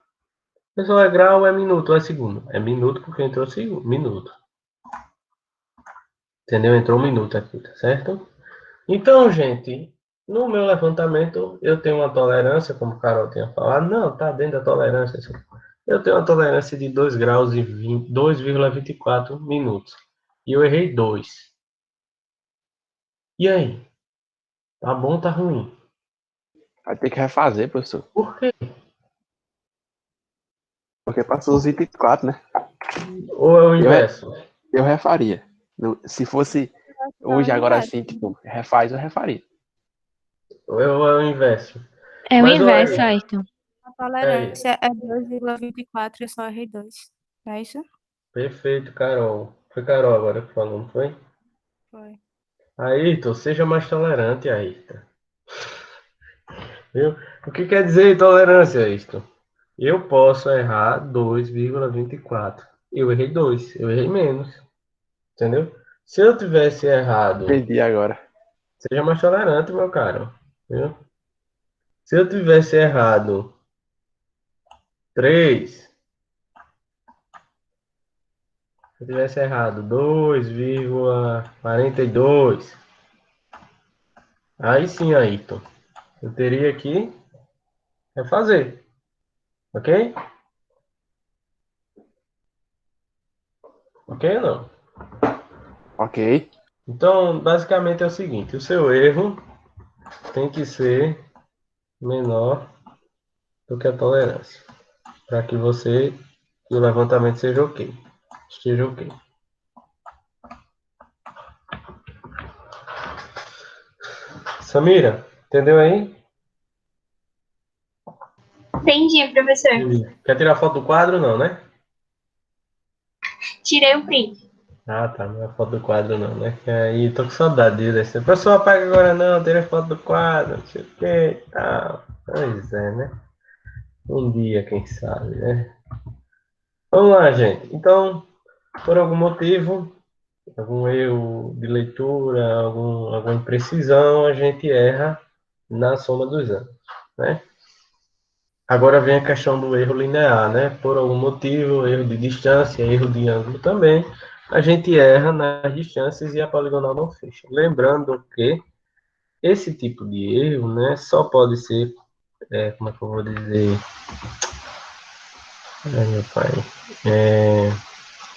Pessoal, é grau, é minuto, é segundo. É minuto porque entrou segundo, minuto. Entendeu? Entrou um minuto aqui, tá certo? Então, gente, no meu levantamento, eu tenho uma tolerância, como o Carol tinha falado. Não, tá dentro da tolerância. Eu tenho uma tolerância de 2 graus e 2,24 minutos. E eu errei 2. E aí? Tá bom ou tá ruim? Vai ter que refazer, professor. Por quê? Porque passou os 24, né? Ou é o Eu, inverso? eu refaria. Se fosse hoje, agora inverso. assim, tipo, refaz, eu refaria. Ou é o inverso? É o Mas inverso, olha, Ayrton. A é tolerância é 2,24, eu só errei 2. Não é isso? perfeito, Carol. Foi Carol agora que falou, não foi? Foi. Ayrton, seja mais tolerante, Ayrton. Viu? O que quer dizer tolerância, Ayrton? Eu posso errar 2,24. Eu errei 2, eu errei menos. Entendeu? Se eu tivesse errado, Entendi agora. seja mais tolerante, meu caro. Viu? Se eu tivesse errado 3, se eu tivesse errado 2,42, aí sim, Ayrton, eu teria que refazer, ok? Ok ou não? Ok. Então, basicamente é o seguinte, o seu erro tem que ser menor do que a tolerância, para que o levantamento seja ok, esteja ok. Samira, entendeu aí? Entendi, professor. Quer tirar foto do quadro? Não, né? Tirei o print. Ah, tá. Não é foto do quadro, não, né? Que aí tô com saudade desse. Pessoal, apaga agora não, tira foto do quadro, não sei o que e tal. Pois é, né? Um dia, quem sabe, né? Vamos lá, gente. Então, por algum motivo, algum erro de leitura, alguma imprecisão, a gente erra na soma dos anos, né? Agora vem a questão do erro linear, né? Por algum motivo, erro de distância, erro de ângulo também, a gente erra nas distâncias e a poligonal não fecha. Lembrando que esse tipo de erro, né, só pode ser, como é que eu vou dizer? Ai, meu pai,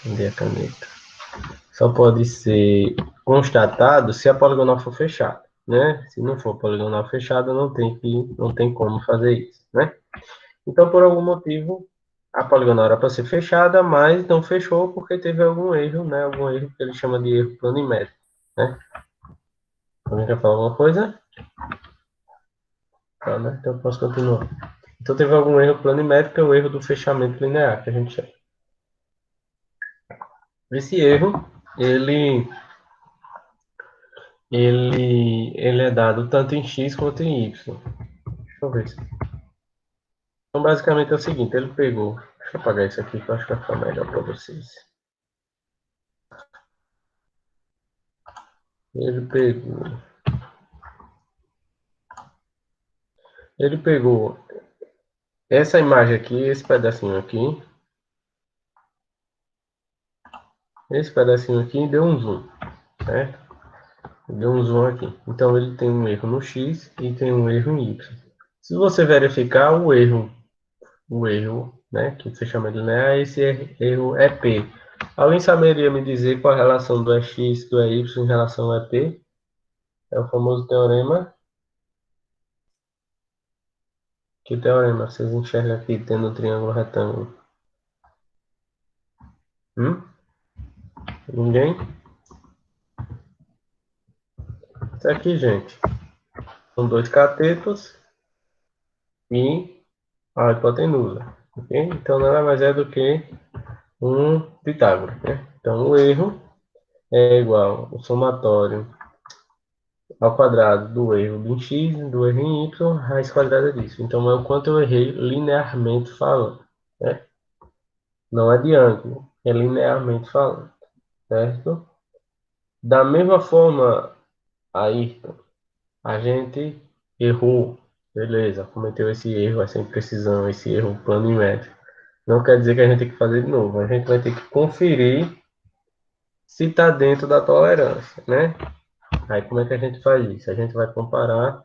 cadê a caneta? Só pode ser constatado se a poligonal for fechada, né? Se não for poligonal fechada, não tem como fazer isso, né? Então, por algum motivo, a poligonal era para ser fechada, mas não fechou porque teve algum erro, né? Algum erro que ele chama de erro planimétrico, né? Alguém quer falar alguma coisa? Tá, né? Então, eu posso continuar. Então, teve algum erro planimétrico, que é o erro do fechamento linear, que a gente chama. Esse erro, ele, ele é dado tanto em x quanto em y. Deixa eu ver. Então, basicamente é o seguinte, ele pegou... Deixa eu apagar isso aqui, que eu acho que vai ficar melhor para vocês. Ele pegou... Ele pegou essa imagem aqui, esse pedacinho aqui, e deu um zoom, certo? Deu um zoom aqui. Então ele tem um erro no X e tem um erro em Y. Se você verificar né, que você chama de linear, esse erro é P. Alguém saberia me dizer qual a relação do EX e do EY em relação ao EP? É o famoso teorema. Que teorema vocês enxergam aqui tendo um triângulo retângulo? Ninguém? Isso aqui, gente, são dois catetos e a hipotenusa. Ok? Então nada mais é do que um Pitágoras, né? Então o erro é igual ao somatório ao quadrado do erro em x, do erro em y, raiz quadrada disso. Então é o quanto eu errei linearmente falando, né? Não é de ângulo, é linearmente falando, certo? Da mesma forma, Ayrton, a gente errou, beleza, cometeu esse erro, essa imprecisão, esse erro planimétrico. Não quer dizer que a gente tem que fazer de novo. A gente vai ter que conferir se está dentro da tolerância, né? Aí como é que a gente faz isso? A gente vai comparar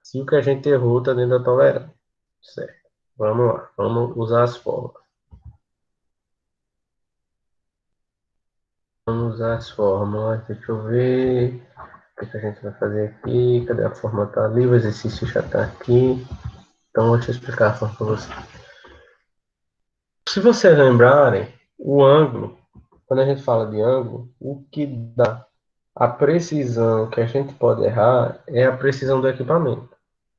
se o que a gente errou está dentro da tolerância. Certo. Vamos lá, vamos usar as fórmulas. Vamos usar as fórmulas, deixa eu ver o que a gente vai fazer aqui. Cadê a fórmula? Está ali, o exercício já está aqui. Então, deixa eu explicar a fórmula para você. Se vocês lembrarem, o ângulo, quando a gente fala de ângulo, o que dá a precisão que a gente pode errar é a precisão do equipamento,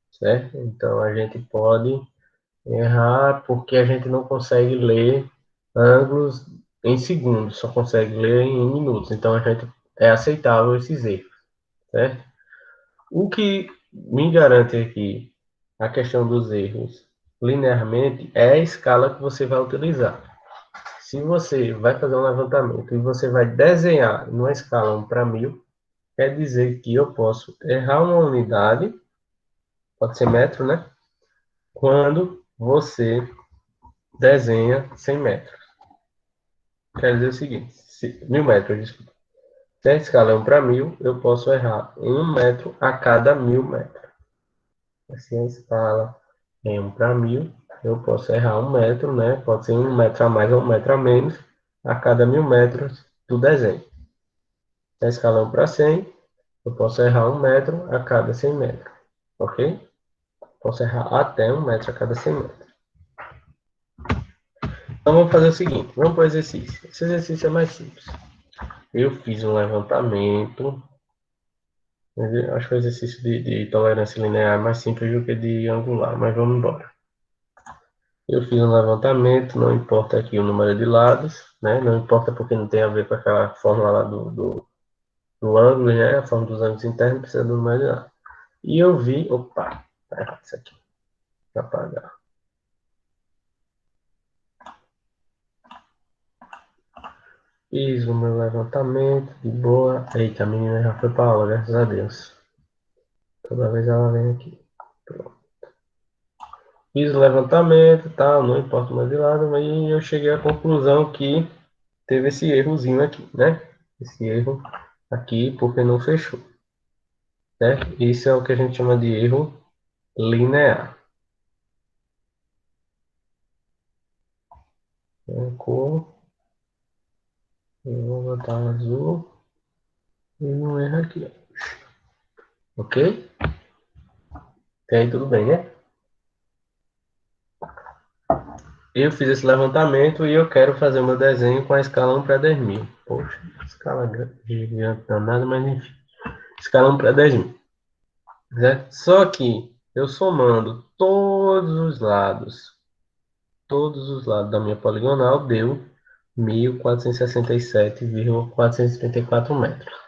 certo? Então, a gente pode errar porque a gente não consegue ler ângulos em segundos, só consegue ler em minutos. Então, é aceitável esses erros, certo? O que me garante aqui a questão dos erros linearmente é a escala que você vai utilizar. Se você vai fazer um levantamento e você vai desenhar numa escala 1:1000, quer dizer que eu posso errar uma unidade, pode ser metro, né? Quando você desenha 100 metros. Quer dizer o seguinte, 1000 metros, desculpa. Se a escala é 1:1000, eu posso errar 1 metro a cada 1000 metros. Se a escala é 1:1000, eu posso errar 1 metro, né? Pode ser 1 metro a mais ou 1 metro a menos a cada 1000 metros do desenho. Se a escala é 1:100, eu posso errar 1 metro a cada 100 metros, ok? Posso errar até 1 metro a cada 100 metros. Então vamos fazer o seguinte, vamos para o exercício. Esse exercício é mais simples. Eu fiz um levantamento, acho que o exercício de tolerância linear é mais simples do que de angular, mas vamos embora. Eu fiz um levantamento, não importa aqui o número de lados, né? Não importa porque não tem a ver com aquela fórmula lá do ângulo, né? A fórmula dos ângulos internos precisa do número de lados. E eu vi, opa, tá errado isso aqui. Vou apagar. Fiz o meu levantamento, de boa. Eita, a menina já foi para aula, graças a Deus. Toda vez ela vem aqui. Pronto. Fiz o levantamento, tal, não importa o número de lado, mas eu cheguei à conclusão que teve esse errozinho aqui, né? Esse erro aqui porque não fechou, certo? Isso é o que a gente chama de erro linear. Cor, eu vou botar um azul e não erra aqui, ok? Até aí tudo bem, né? Eu fiz esse levantamento e eu quero fazer o meu desenho com a escala 1:10.000. Poxa, escala gigante danada, mas enfim. Escala 1:10.000. Certo? Só que eu somando todos os lados da minha poligonal deu 1.467,434 metros.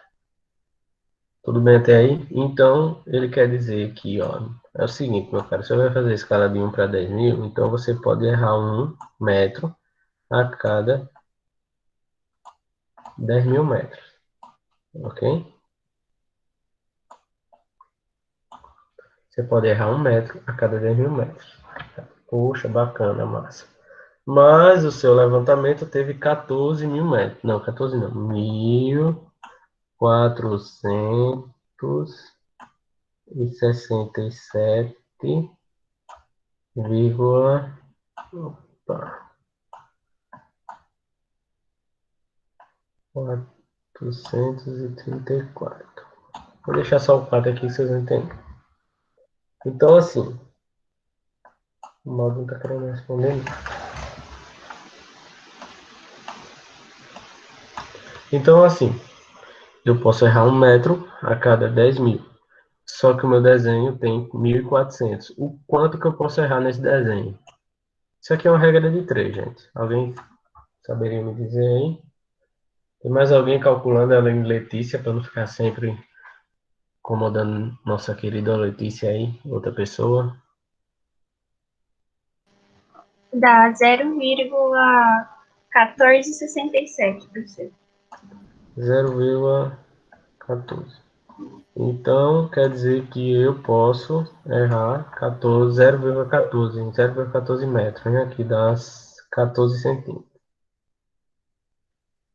Tudo bem até aí? Então, ele quer dizer que, ó, é o seguinte, meu cara, você vai fazer a escala de 1:10.000, então você pode errar 1 metro a cada 10.000 metros, ok? Você pode errar 1 metro a cada 10.000 metros. Poxa, bacana, massa. Mas o seu levantamento teve 14.000 metros. Não, 14 não. 1.467, opa, 434. Vou deixar só o 4 aqui, vocês vão entender. Então, assim, o módulo está querendo responder. Então, assim, eu posso errar 1 metro a cada 10.000. Só que o meu desenho tem 1.400. O quanto que eu posso errar nesse desenho? Isso aqui é uma regra de 3, gente. Alguém saberia me dizer aí? Tem mais alguém calculando além de Letícia, para não ficar sempre incomodando nossa querida Letícia aí, outra pessoa? Dá 0,1467%. 0,14. Então, quer dizer que eu posso errar 14, 0,14 metros, né? Aqui dá 14 centímetros.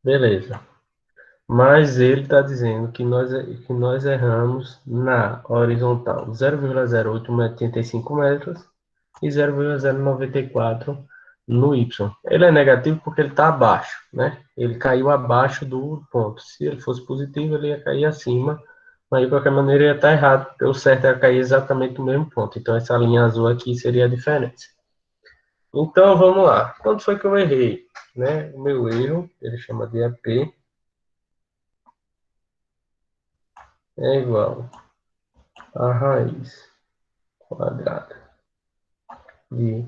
Beleza. Mas ele está dizendo que nós erramos na horizontal 0,0885 metros e 0,094 no Y. Ele é negativo porque ele está abaixo, né? Ele caiu abaixo do ponto. Se ele fosse positivo, ele ia cair acima, mas de qualquer maneira ia estar errado, porque o certo era cair exatamente no mesmo ponto. Então essa linha azul aqui seria a diferença. Então vamos lá. Quando foi que eu errei? Né? O meu erro, ele chama de EP, é igual a raiz quadrada de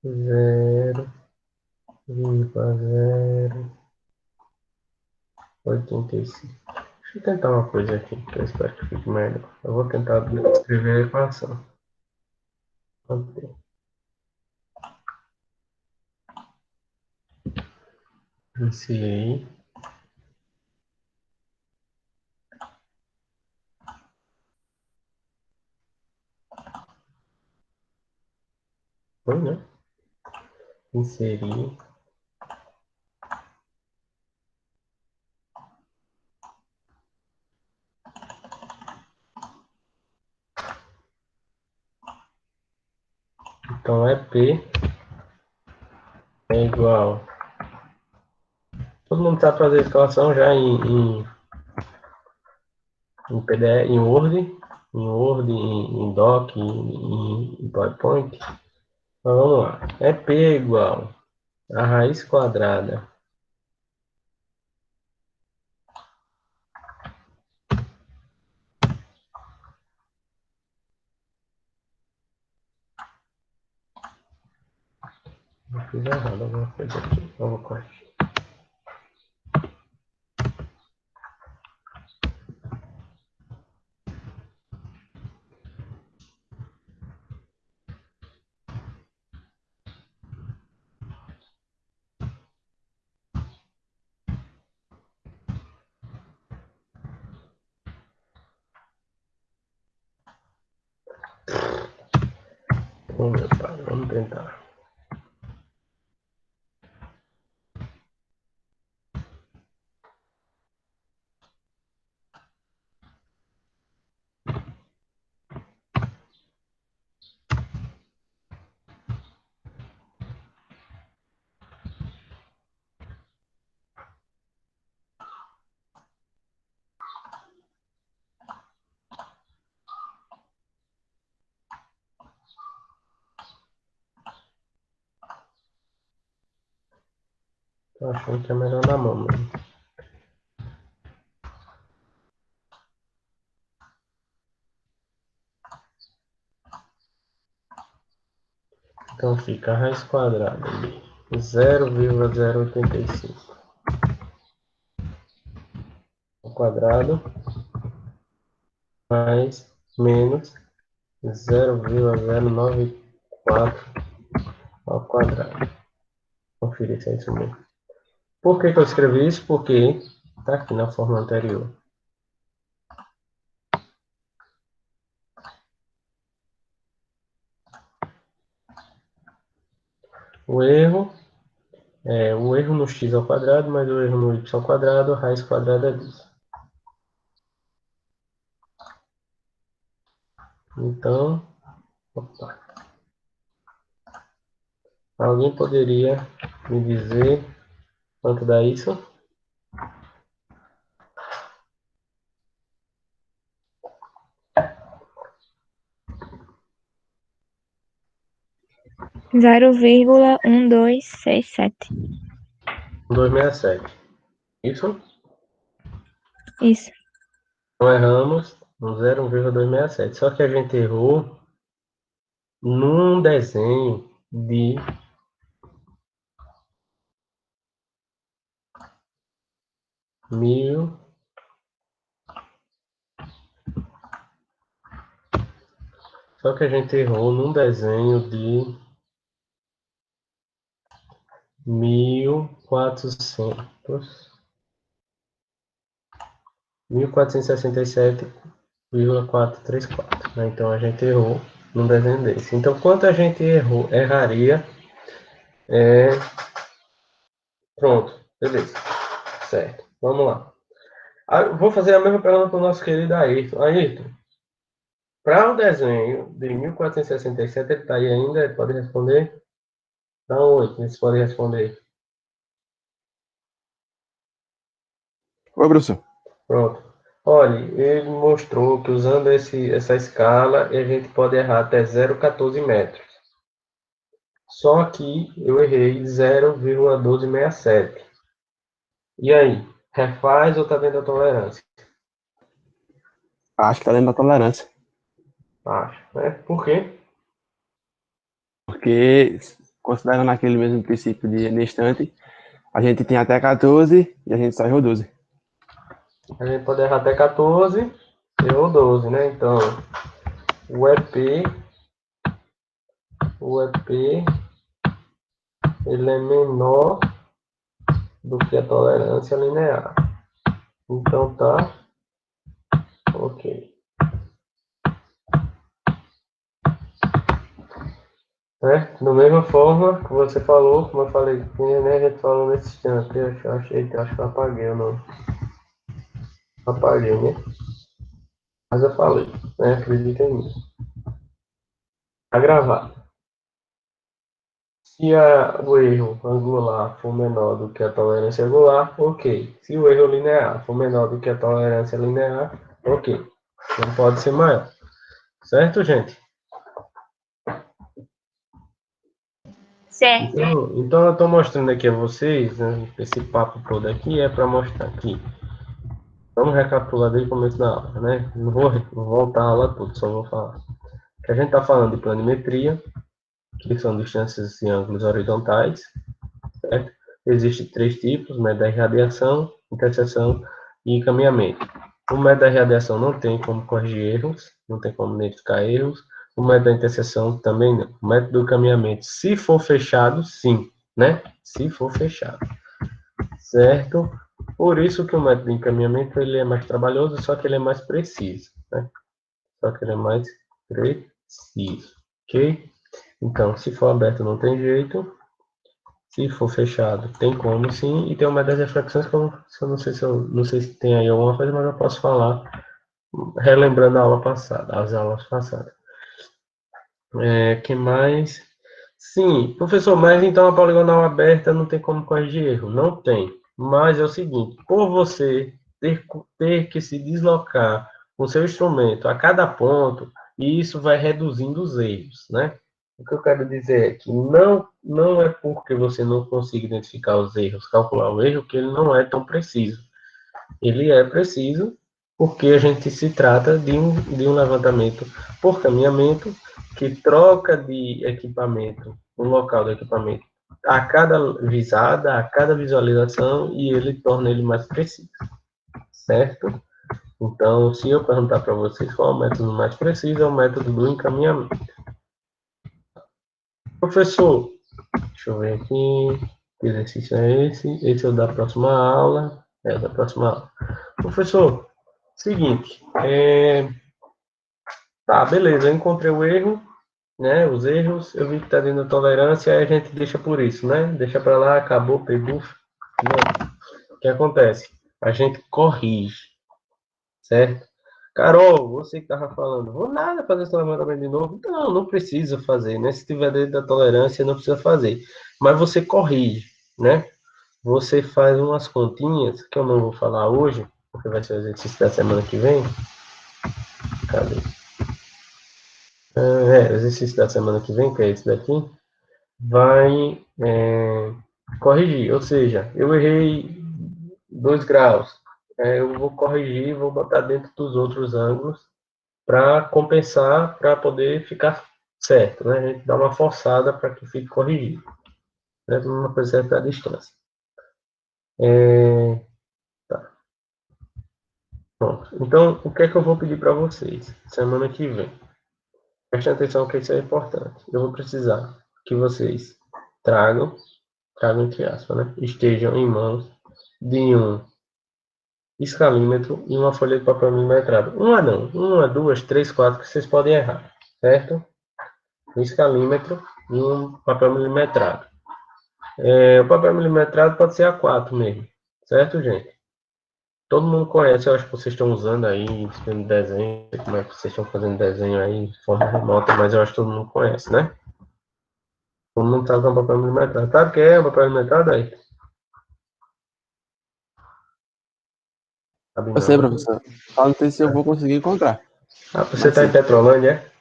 0,085. Deixa eu tentar uma coisa aqui, que eu espero que fique melhor. Eu vou tentar escrever a equação. Iniciei. Foi, né? Inserir. Então, EP é igual. Todo mundo sabe fazer a escalação já em PDF, em Doc, em PowerPoint. Então, vamos lá. EP é igual a raiz quadrada. Eu fiz errado alguma coisa aqui. Vamos corrigir. Oh, meu pai, vamos tentar. Tô achando que é melhor na mão mesmo. Então fica a raiz quadrada de 0,085 ao quadrado mais menos 0,094 ao quadrado. Conferir se é isso mesmo. Por que eu escrevi isso? Porque está aqui na forma anterior. O erro o erro no x ao quadrado mais o erro no y ao quadrado, a raiz quadrada disso. Então, opa. Alguém poderia me dizer quanto dá isso? Zero vírgula 1267. 267. Isso? Isso. Então erramos no 0,267. Só que a gente errou num desenho de mil. Só que a gente errou num desenho de 1400 1467,434. Né? Então, a gente errou num desenho desse. Então, quanto a gente erraria, pronto, beleza, certo, vamos lá. Vou fazer a mesma pergunta para o nosso querido Ayrton. Ayrton, para o desenho de 1467, ele está aí ainda? Ele pode responder? Dá um 8, você pode responder. Oi, professor. Pronto. Olha, ele mostrou que usando essa escala, a gente pode errar até 0,14 metros. Só que eu errei 0,1267. E aí? Refaz ou está dentro da tolerância? Acho que tá dentro da tolerância. Acho, né? Por quê? Porque, considerando aquele mesmo princípio de instante, a gente tem até 14 e a gente só errou 12. A gente pode errar até 14 ou 12, né? Então, o EP, ele é menor do que a tolerância linear. Então, tá ok. Né? Da mesma forma que você falou, como eu falei, né, a gente falou nesse instante, acho que eu apaguei ou não. Apaguei, né? Mas eu falei, né? Acredita em mim. Tá gravado. Se o erro angular for menor do que a tolerância angular, ok. Se o erro linear for menor do que a tolerância linear, ok. Não pode ser maior. Certo, gente? Certo. Então eu estou mostrando aqui a vocês, né, esse papo todo aqui é para mostrar aqui. Vamos recapitular desde o começo da aula, né? Não vou voltar a aula toda, só vou falar. Que a gente está falando de planimetria, que são distâncias e ângulos horizontais, certo? Existem três tipos: média da radiação, interseção e encaminhamento. O método da radiação não tem como corrigir erros, não tem como identificar erros. O método da interseção também não. O método do encaminhamento, se for fechado, sim, né? Se for fechado, certo? Por isso que o método de encaminhamento ele é mais trabalhoso, só que ele é mais preciso, né? Só que ele é mais preciso, ok? Então, se for aberto não tem jeito, se for fechado tem como sim, e tem o método das reflexões que eu não sei se tem aí alguma coisa, mas eu posso falar relembrando a aula passada, as aulas passadas. Que mais? Sim, professor, mas então a poligonal aberta não tem como corrigir erro? Não tem. Mas é o seguinte, por você ter que se deslocar com seu instrumento a cada ponto, e isso vai reduzindo os erros, né? O que eu quero dizer é que não é porque você não consiga identificar os erros, calcular o erro, que ele não é tão preciso. Ele é preciso porque a gente se trata de um levantamento por caminhamento que troca de equipamento, o local do equipamento, a cada visada, a cada visualização, e ele torna ele mais preciso, certo? Então, se eu perguntar para vocês qual é o método mais preciso, é o método do encaminhamento. Professor, deixa eu ver aqui, que exercício é esse? Esse é o da próxima aula. É o da próxima aula. Professor, seguinte, tá, beleza, eu encontrei o erro, né, os erros, eu vi que tá dentro da tolerância, aí a gente deixa por isso, né, deixa para lá, acabou, pegou, não. O que acontece? A gente corrige, certo? Carol, você que tava falando, vou nada fazer esse levantamento de novo. Não, não precisa fazer, né, se tiver dentro da tolerância, não precisa fazer, mas você corrige, né, você faz umas continhas, que eu não vou falar hoje, porque vai ser o exercício da semana que vem. Cadê? O exercício da semana que vem, que é esse daqui, vai corrigir. Ou seja, eu errei 2 graus. Eu vou corrigir, vou botar dentro dos outros ângulos para compensar, para poder ficar certo. Né? A gente dá uma forçada para que fique corrigido. Né? Uma coisa certa a distância. Tá. Pronto. Então, o que é que eu vou pedir para vocês semana que vem? Prestem atenção que isso é importante. Eu vou precisar que vocês tragam entre aspas, né? Estejam em mãos de um escalímetro e uma folha de papel milimetrado. Uma não, uma, duas, três, quatro que vocês podem errar, certo? Um escalímetro e um papel milimetrado. O papel milimetrado pode ser A4 mesmo, certo, gente? Todo mundo conhece, eu acho que vocês estão usando aí, fazendo desenho, como é que vocês estão fazendo desenho aí de forma remota, mas eu acho que todo mundo conhece, né? Todo mundo sabe que é um papel milimetrado. Sabe o que é um papel milimetrado aí? Sabe Eu sei, não. professor. Só não sei se eu vou conseguir encontrar. Ah, você Mas está em sim. Petrolândia,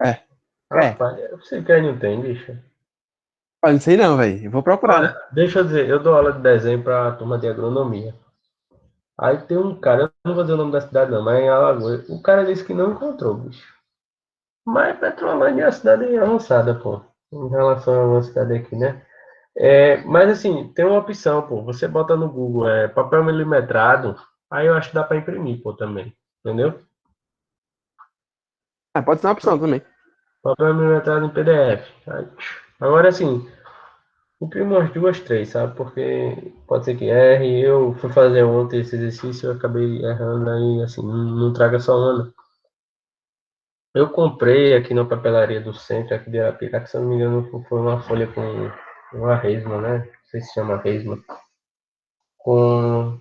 é? É. Rapaz, eu sei que aí não tem, bicho. Mas não sei não, velho. Eu vou procurar, né? Deixa eu dizer, eu dou aula de desenho para a turma de agronomia. Aí tem um cara, eu não vou dizer o nome da cidade não, mas é em Alagoas. O cara disse que não encontrou, bicho. Mas Petrolândia é uma cidade avançada, pô, em relação a uma cidade aqui, né? Mas assim, tem uma opção, pô. Você bota no Google, papel milimetrado, aí eu acho que dá para imprimir, pô, também. Entendeu? Ah, pode ser uma opção também. Papel milimetrado em PDF. Agora, assim, imprimo umas duas, três, sabe? Porque pode ser que erre. Eu fui fazer ontem esse exercício, eu acabei errando aí, assim, não traga só uma. Eu comprei aqui na papelaria do centro, aqui de Arapiraca, se eu não me engano, foi uma folha com uma resma, né? Não sei se chama resma. Com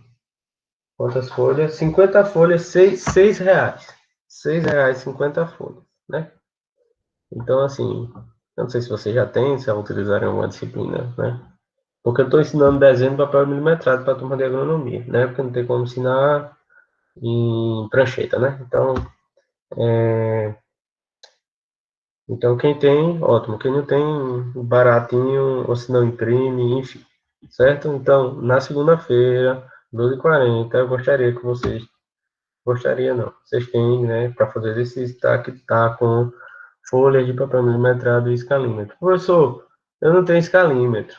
quantas folhas? 50 folhas, seis reais. R$ 6, 50 folhas, né? Então, assim, eu não sei se você já tem, se vai utilizar em alguma disciplina, né? Porque eu estou ensinando desenho de papel milimetrado para a turma de agronomia, né? Porque não tem como ensinar em prancheta, né? Então quem tem, ótimo. Quem não tem, baratinho, ou se não imprime, enfim. Certo? Então, na segunda-feira, 12h40, eu gostaria que vocês... Gostaria não. Vocês têm, né, para fazer exercício, tá com folhas de papel milimetrado e escalímetro. Professor, eu não tenho escalímetro.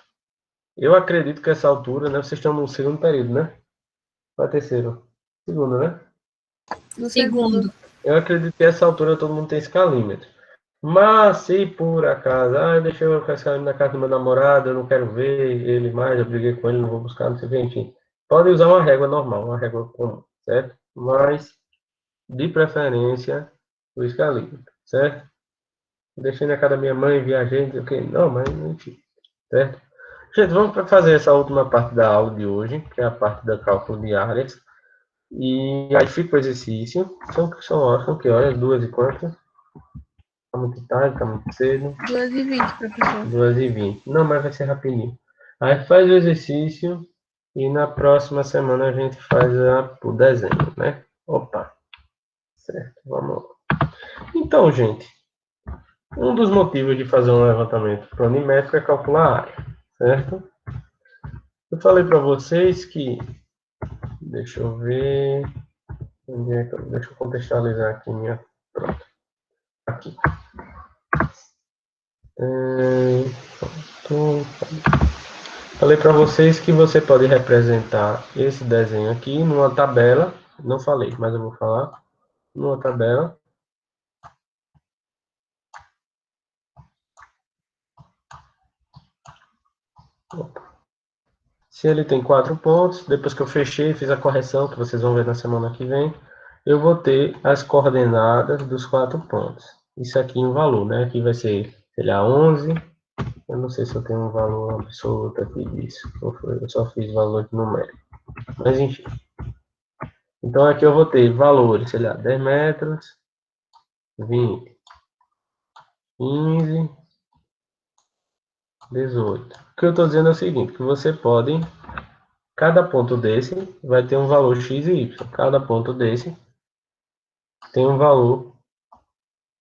Eu acredito que essa altura, né, vocês estão no segundo período, né? Ou terceiro? Segundo, né? No segundo. Eu acredito que essa altura todo mundo tem escalímetro. Mas se por acaso, deixa eu ficar escalímetro na casa do meu namorado, eu não quero ver ele mais, eu briguei com ele, não vou buscar, não sei o que, enfim. Pode usar uma régua normal, uma régua comum, certo? Mas, de preferência, o escalímetro, certo? Deixei na casa da minha mãe, viajei, não sei o que, não, mas enfim, certo? Gente, vamos fazer essa última parte da aula de hoje, que é a parte da cálculo de áreas. E aí fica o exercício. São que horas? 2h quanto? Tá muito tarde, tá muito cedo. 2h20, professor. 2h20. Não, mas vai ser rapidinho. Aí faz o exercício e na próxima semana a gente faz o desenho, né? Opa. Certo, vamos lá. Então, gente, um dos motivos de fazer um levantamento planimétrico é calcular a área, certo? Eu falei para vocês que... Deixa eu ver... Deixa eu contextualizar aqui minha... Pronto. Aqui. Falei para vocês que você pode representar esse desenho aqui numa tabela. Não falei, mas eu vou falar. Numa tabela. Se ele tem 4 pontos, depois que eu fechei, fiz a correção, que vocês vão ver na semana que vem, eu vou ter as coordenadas dos 4 pontos. Isso aqui em valor, né? Aqui vai ser, sei lá, 11. Eu não sei se eu tenho um valor absoluto aqui disso. Eu só fiz valor numérico. Mas enfim. Então aqui eu vou ter valores, sei lá, 10 metros, 20, 15, 18. O que eu estou dizendo é o seguinte, que você pode, cada ponto desse vai ter um valor x e y. Cada ponto desse tem um valor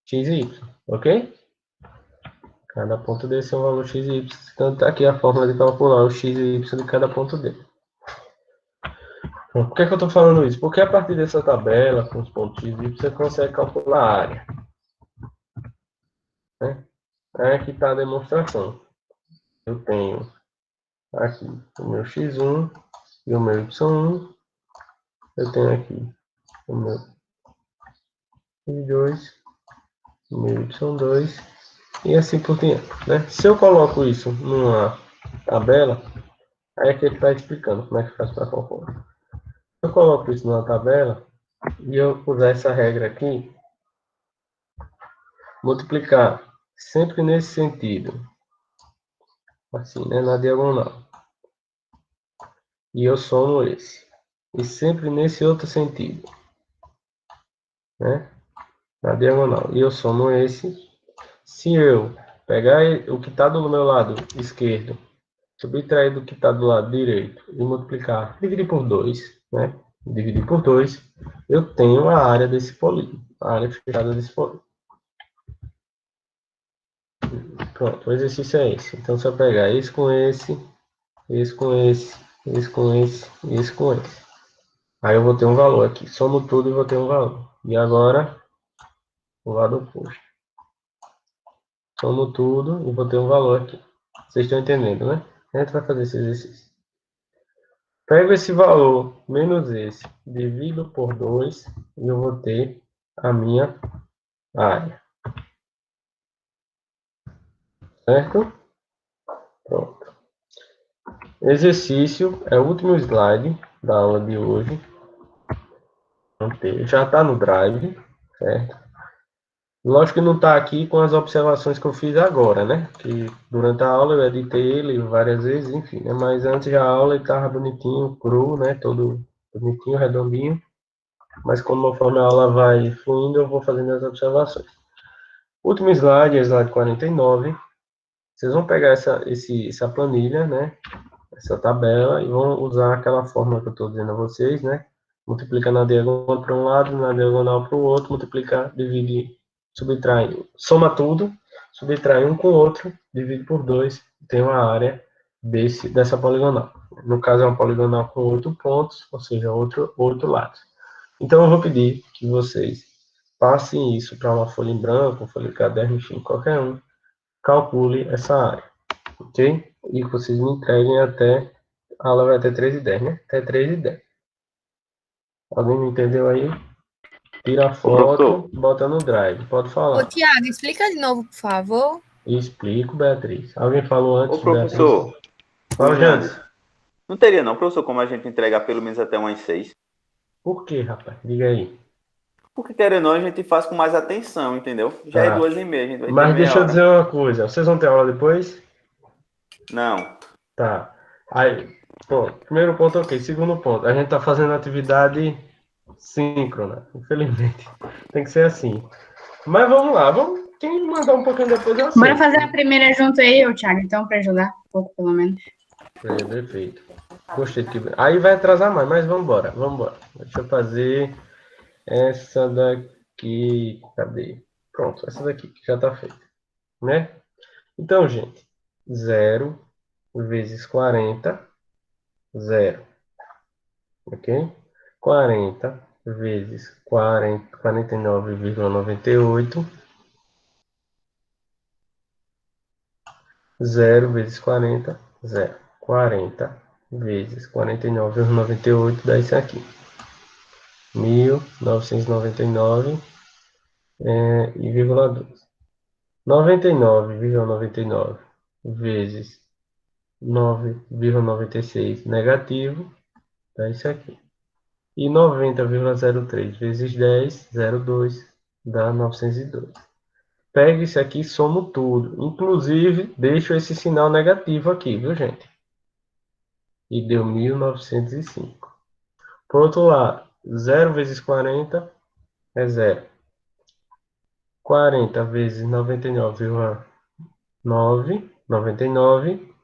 x e y, ok? Cada ponto desse é um valor x e y. Então está aqui a fórmula de calcular o x e y de cada ponto dele. Por que eu estou falando isso? Porque a partir dessa tabela, com os pontos x e y, você consegue calcular a área. Né? Aí aqui está a demonstração. Eu tenho aqui o meu x1 e o meu y1. Eu tenho aqui o meu x2, o meu y2 e assim por diante. Né? Se eu coloco isso numa tabela, aí é que ele está explicando como é que faz para calcular. Eu coloco isso numa tabela e eu usar essa regra aqui, multiplicar sempre nesse sentido, assim, né, na diagonal. E eu somo esse. E sempre nesse outro sentido, né, na diagonal. E eu somo esse. Se eu pegar o que está do meu lado esquerdo, subtrair do que está do lado direito e multiplicar, dividir por 2, né? Dividir por 2, eu tenho a área desse polígono, a área fechada desse polígono. Pronto, o exercício é esse. Então, se eu pegar esse com esse, esse com esse, esse com esse, esse com esse. Aí eu vou ter um valor aqui. Somo tudo e vou ter um valor. E agora, o lado oposto. Somo tudo e vou ter um valor aqui. Vocês estão entendendo, né? A gente vai fazer esse exercício. Pego esse valor menos esse, divido por 2 e eu vou ter a minha área. Certo? Pronto. Exercício é o último slide da aula de hoje. Já está no Drive, certo? Lógico que não está aqui com as observações que eu fiz agora, né? Que durante a aula eu editei ele várias vezes, enfim, né? Mas antes da aula ele estava bonitinho, cru, né? Todo bonitinho, redondinho. Mas conforme a aula vai fluindo, eu vou fazendo as observações. Último slide, slide 49. Vocês vão pegar essa planilha, né? Essa tabela, e vão usar aquela fórmula que eu estou dizendo a vocês, né? Multiplica na diagonal para um lado, na diagonal para o outro, multiplicar, dividir, subtrai, soma tudo, subtrai um com o outro, divide por 2, tem uma área dessa poligonal. No caso, é uma poligonal com 8 pontos, ou seja, outro lado. Então, eu vou pedir que vocês passem isso para uma folha em branco, folha de caderno, enfim, qualquer um, calcule essa área, ok? E vocês me entreguem até, a aula vai até 3h10, né? Até 3h10. Alguém me entendeu aí? Tira a foto, bota no Drive, pode falar. Ô, Tiago, explica de novo, por favor. Explico, Beatriz. Alguém falou antes, Ô, professor, Beatriz? Fala, Jandes. não teria não, professor, como a gente entregar pelo menos até umas 6? Por quê, rapaz? Diga aí. Porque querendo ou não, a gente faz com mais atenção, entendeu? Já é 2h30, a gente vai ter Mas deixa eu meia dizer uma coisa. Vocês vão ter aula depois? Não. Tá. Aí, pronto. Primeiro ponto, ok. Segundo ponto, a gente tá fazendo atividade síncrona. Infelizmente. Tem que ser assim. Mas vamos lá. Quem mandar um pouquinho depois eu aceito. Bora fazer a primeira junto aí, ô, Thiago, então, para ajudar um pouco, pelo menos. Perfeito. Gostei. Aí vai atrasar mais, mas vamos embora. Vamos embora. Deixa eu fazer essa daqui. Cadê? Pronto, essa daqui que já tá feita. Né? Então, gente, 0 vezes 40, 0. Ok? 40 vezes 49,98. 0 vezes 40, 0. 40 vezes 49,98 dá isso aqui. 1.999 e vírgula 2. 99,99 vezes 9,96 negativo dá isso aqui. E 90,03 vezes 10, 0,2 dá 902. Pega isso aqui e somo tudo. Inclusive, deixo esse sinal negativo aqui, viu, gente? E deu 1905. Por outro lado, 0 vezes 40 é 0. 40 vezes 99,9, 99,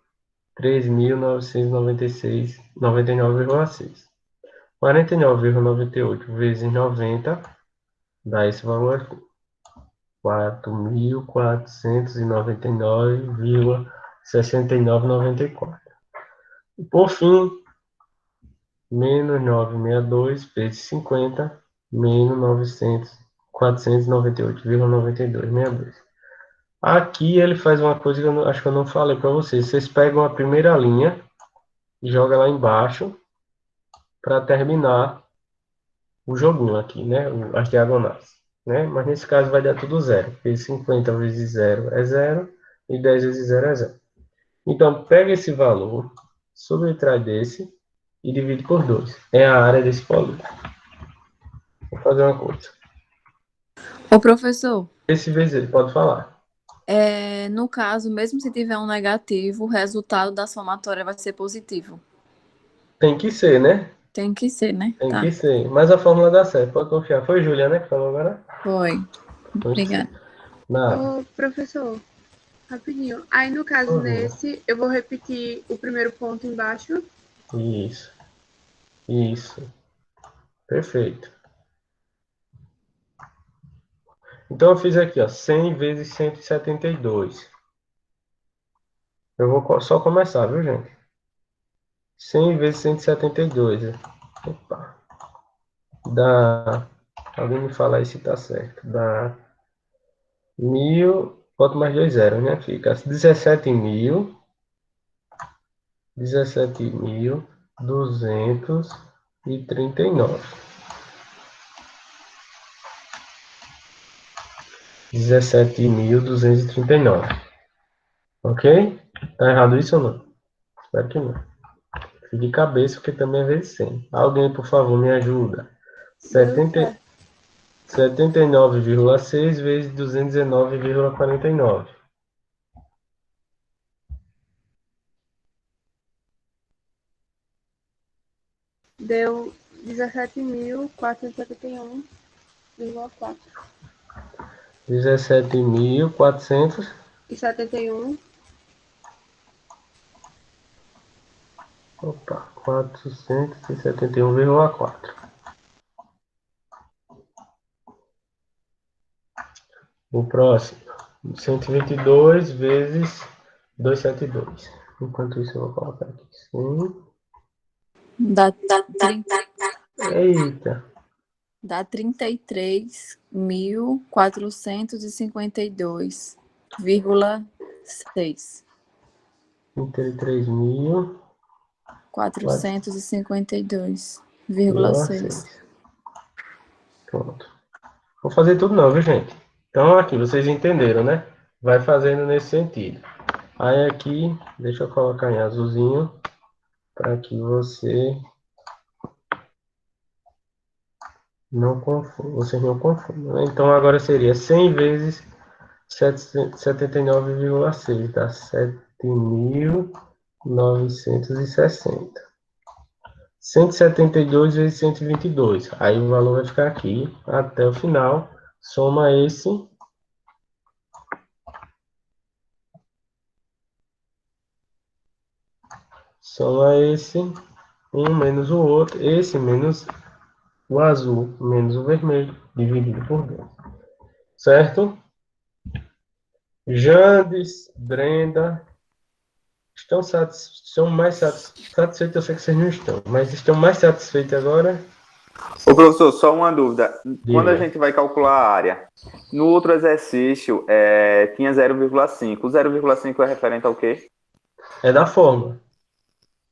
3.996, 99,6. 49,98 vezes 90 dá esse valor aqui. 4.499,6994. E por fim, menos 962 vezes 50, menos 498,9262. Aqui ele faz uma coisa que eu acho que eu não falei para vocês. Vocês pegam a primeira linha e jogam lá embaixo para terminar o joguinho aqui, né? As diagonais, né? Mas nesse caso vai dar tudo zero, porque 50 vezes 0 é 0 e 10 vezes 0 é 0. Então, pega esse valor, subtrai desse e divide por 2. É a área desse polígono. Vou fazer uma coisa. Ô, professor, Esse vezes pode falar. no caso, mesmo se tiver um negativo, o resultado da somatória vai ser positivo. Tem que ser, né? Tem que ser, né? Tem Tá. que ser. Mas a fórmula dá certo, pode confiar. Foi Júlia, né, que falou agora? Foi. Obrigada. Nada. Ô, professor, rapidinho. Aí, no caso, nesse, eu vou repetir o primeiro ponto embaixo. Isso. Isso. Perfeito. Então, eu fiz aqui, ó, 100 vezes 172. Eu vou só começar, viu, gente? 100 vezes 172. Opa. Dá... Alguém me fala aí se tá certo. Dá 1.000... Boto mais 2 zeros, né? Fica 17.000. 17.239. 17.239. Ok? Tá errado isso ou não? Espero que não. Fique de cabeça, porque também é vezes 100. Alguém, por favor, me ajuda. 79,6 vezes 219,49. Deu 17.471,4. 17.400. E 71. Opa, 471,4. O próximo. 122 vezes 272. Enquanto isso, eu vou colocar aqui. Sim. Dá Eita. Dá 33.452,6. 452,6. Pronto. Vou fazer tudo não, viu, gente? Então, aqui, vocês entenderam, né? Vai fazendo nesse sentido. Aí aqui, deixa eu colocar em azulzinho, para que você não confunda, vocês não confundam, né? Então, agora seria 100 vezes 79,6, dá 7.960. 172 vezes 122. Aí o valor vai ficar aqui até o final. Soma esse. Soma esse. Um menos o outro. Esse menos o azul menos o vermelho. Dividido por 2. Certo? Jandes, Brenda. Estão mais satisfeitos. Eu sei que vocês não estão. Mas estão mais satisfeitos agora? Ô, professor, só uma dúvida. Quando a Diga. gente vai calcular a área, no outro exercício tinha 0,5. O 0,5 é referente ao quê? É da fórmula.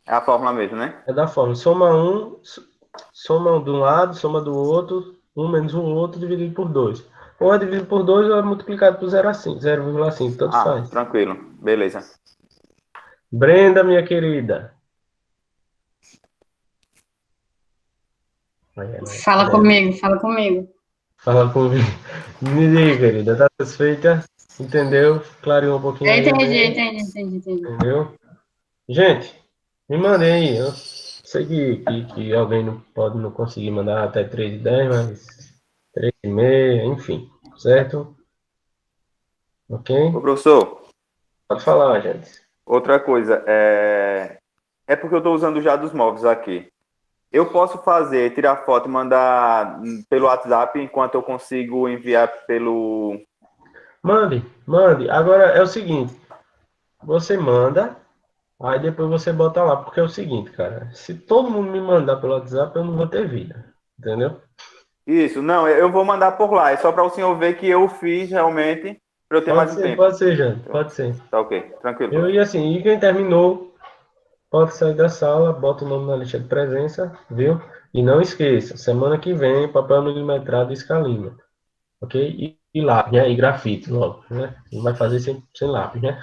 É a fórmula mesmo, né? É da fórmula. Soma um de um lado, soma do outro, um menos o outro, dividido por 2. Ou é dividido por 2 ou é multiplicado por 0,5, tanto faz. Tranquilo. Beleza. Brenda, minha querida. Fala comigo, fala comigo. Fala comigo. Me diga, querida, tá satisfeita? Entendeu? Clareou um pouquinho aí, Entendi. entendeu? Gente, me mandem aí. Eu sei que alguém não pode não conseguir mandar até 3h10, mas 3h30, enfim, certo? Ok? Ô, professor, Pode falar, gente. outra coisa. É porque eu estou usando já dos móveis aqui. Eu posso tirar foto e mandar pelo WhatsApp enquanto eu consigo enviar pelo... Mande. Agora é o seguinte, você manda, aí depois você bota lá, porque é o seguinte, cara, se todo mundo me mandar pelo WhatsApp, eu não vou ter vida, entendeu? Isso, não, eu vou mandar por lá. É só para o senhor ver que eu fiz realmente, para eu ter mais um tempo. Pode ser, Jane, pode ser. Tá ok, tranquilo. E quem terminou, pode sair da sala, bota o nome na lista de presença, viu? E não esqueça, semana que vem, papel milimetrado e escalímetro, ok? E lápis, né? E grafite, logo, né? Não vai fazer sem lápis, né?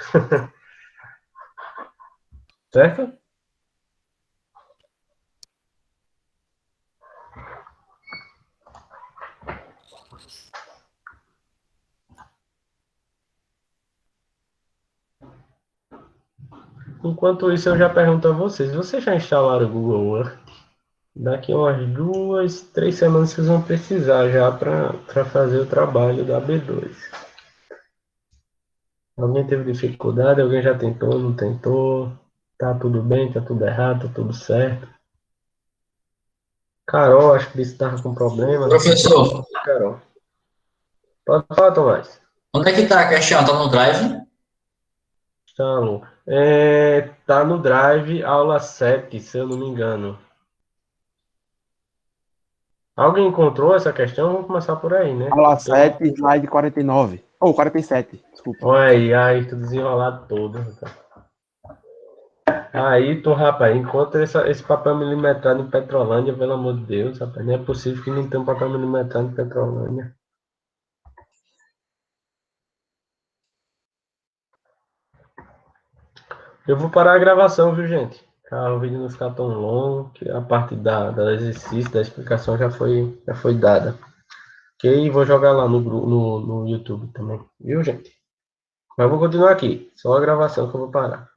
Certo? Enquanto isso, eu já pergunto a vocês. Vocês já instalaram o Google Word? Daqui a umas 2, 3 semanas vocês vão precisar já para fazer o trabalho da B2. Alguém teve dificuldade? Alguém já tentou? Não tentou? Tá tudo bem? Tá tudo errado? Tá tudo certo? Carol, acho que disse que estava com problema. Professor, Carol. Pode falar, Tomás. onde é que tá a questão? Tá no Drive? Tá, Lu. Tá no Drive, aula 7, se eu não me engano. Alguém encontrou essa questão? Vamos começar por aí, né? Aula 7, slide 49. Ou 47, desculpa. Olha aí, tu desenrolado todo. Aí, tu, rapaz, encontra esse papel milimetrado em Petrolândia, pelo amor de Deus, rapaz. Não é possível que não tenha um papel milimetrado em Petrolândia. Eu vou parar a gravação, viu, gente? Para o vídeo não ficar tão longo, que a parte do exercício, da explicação já foi dada. Ok? Vou jogar lá no YouTube também, viu, gente? Mas vou continuar aqui. Só a gravação que eu vou parar.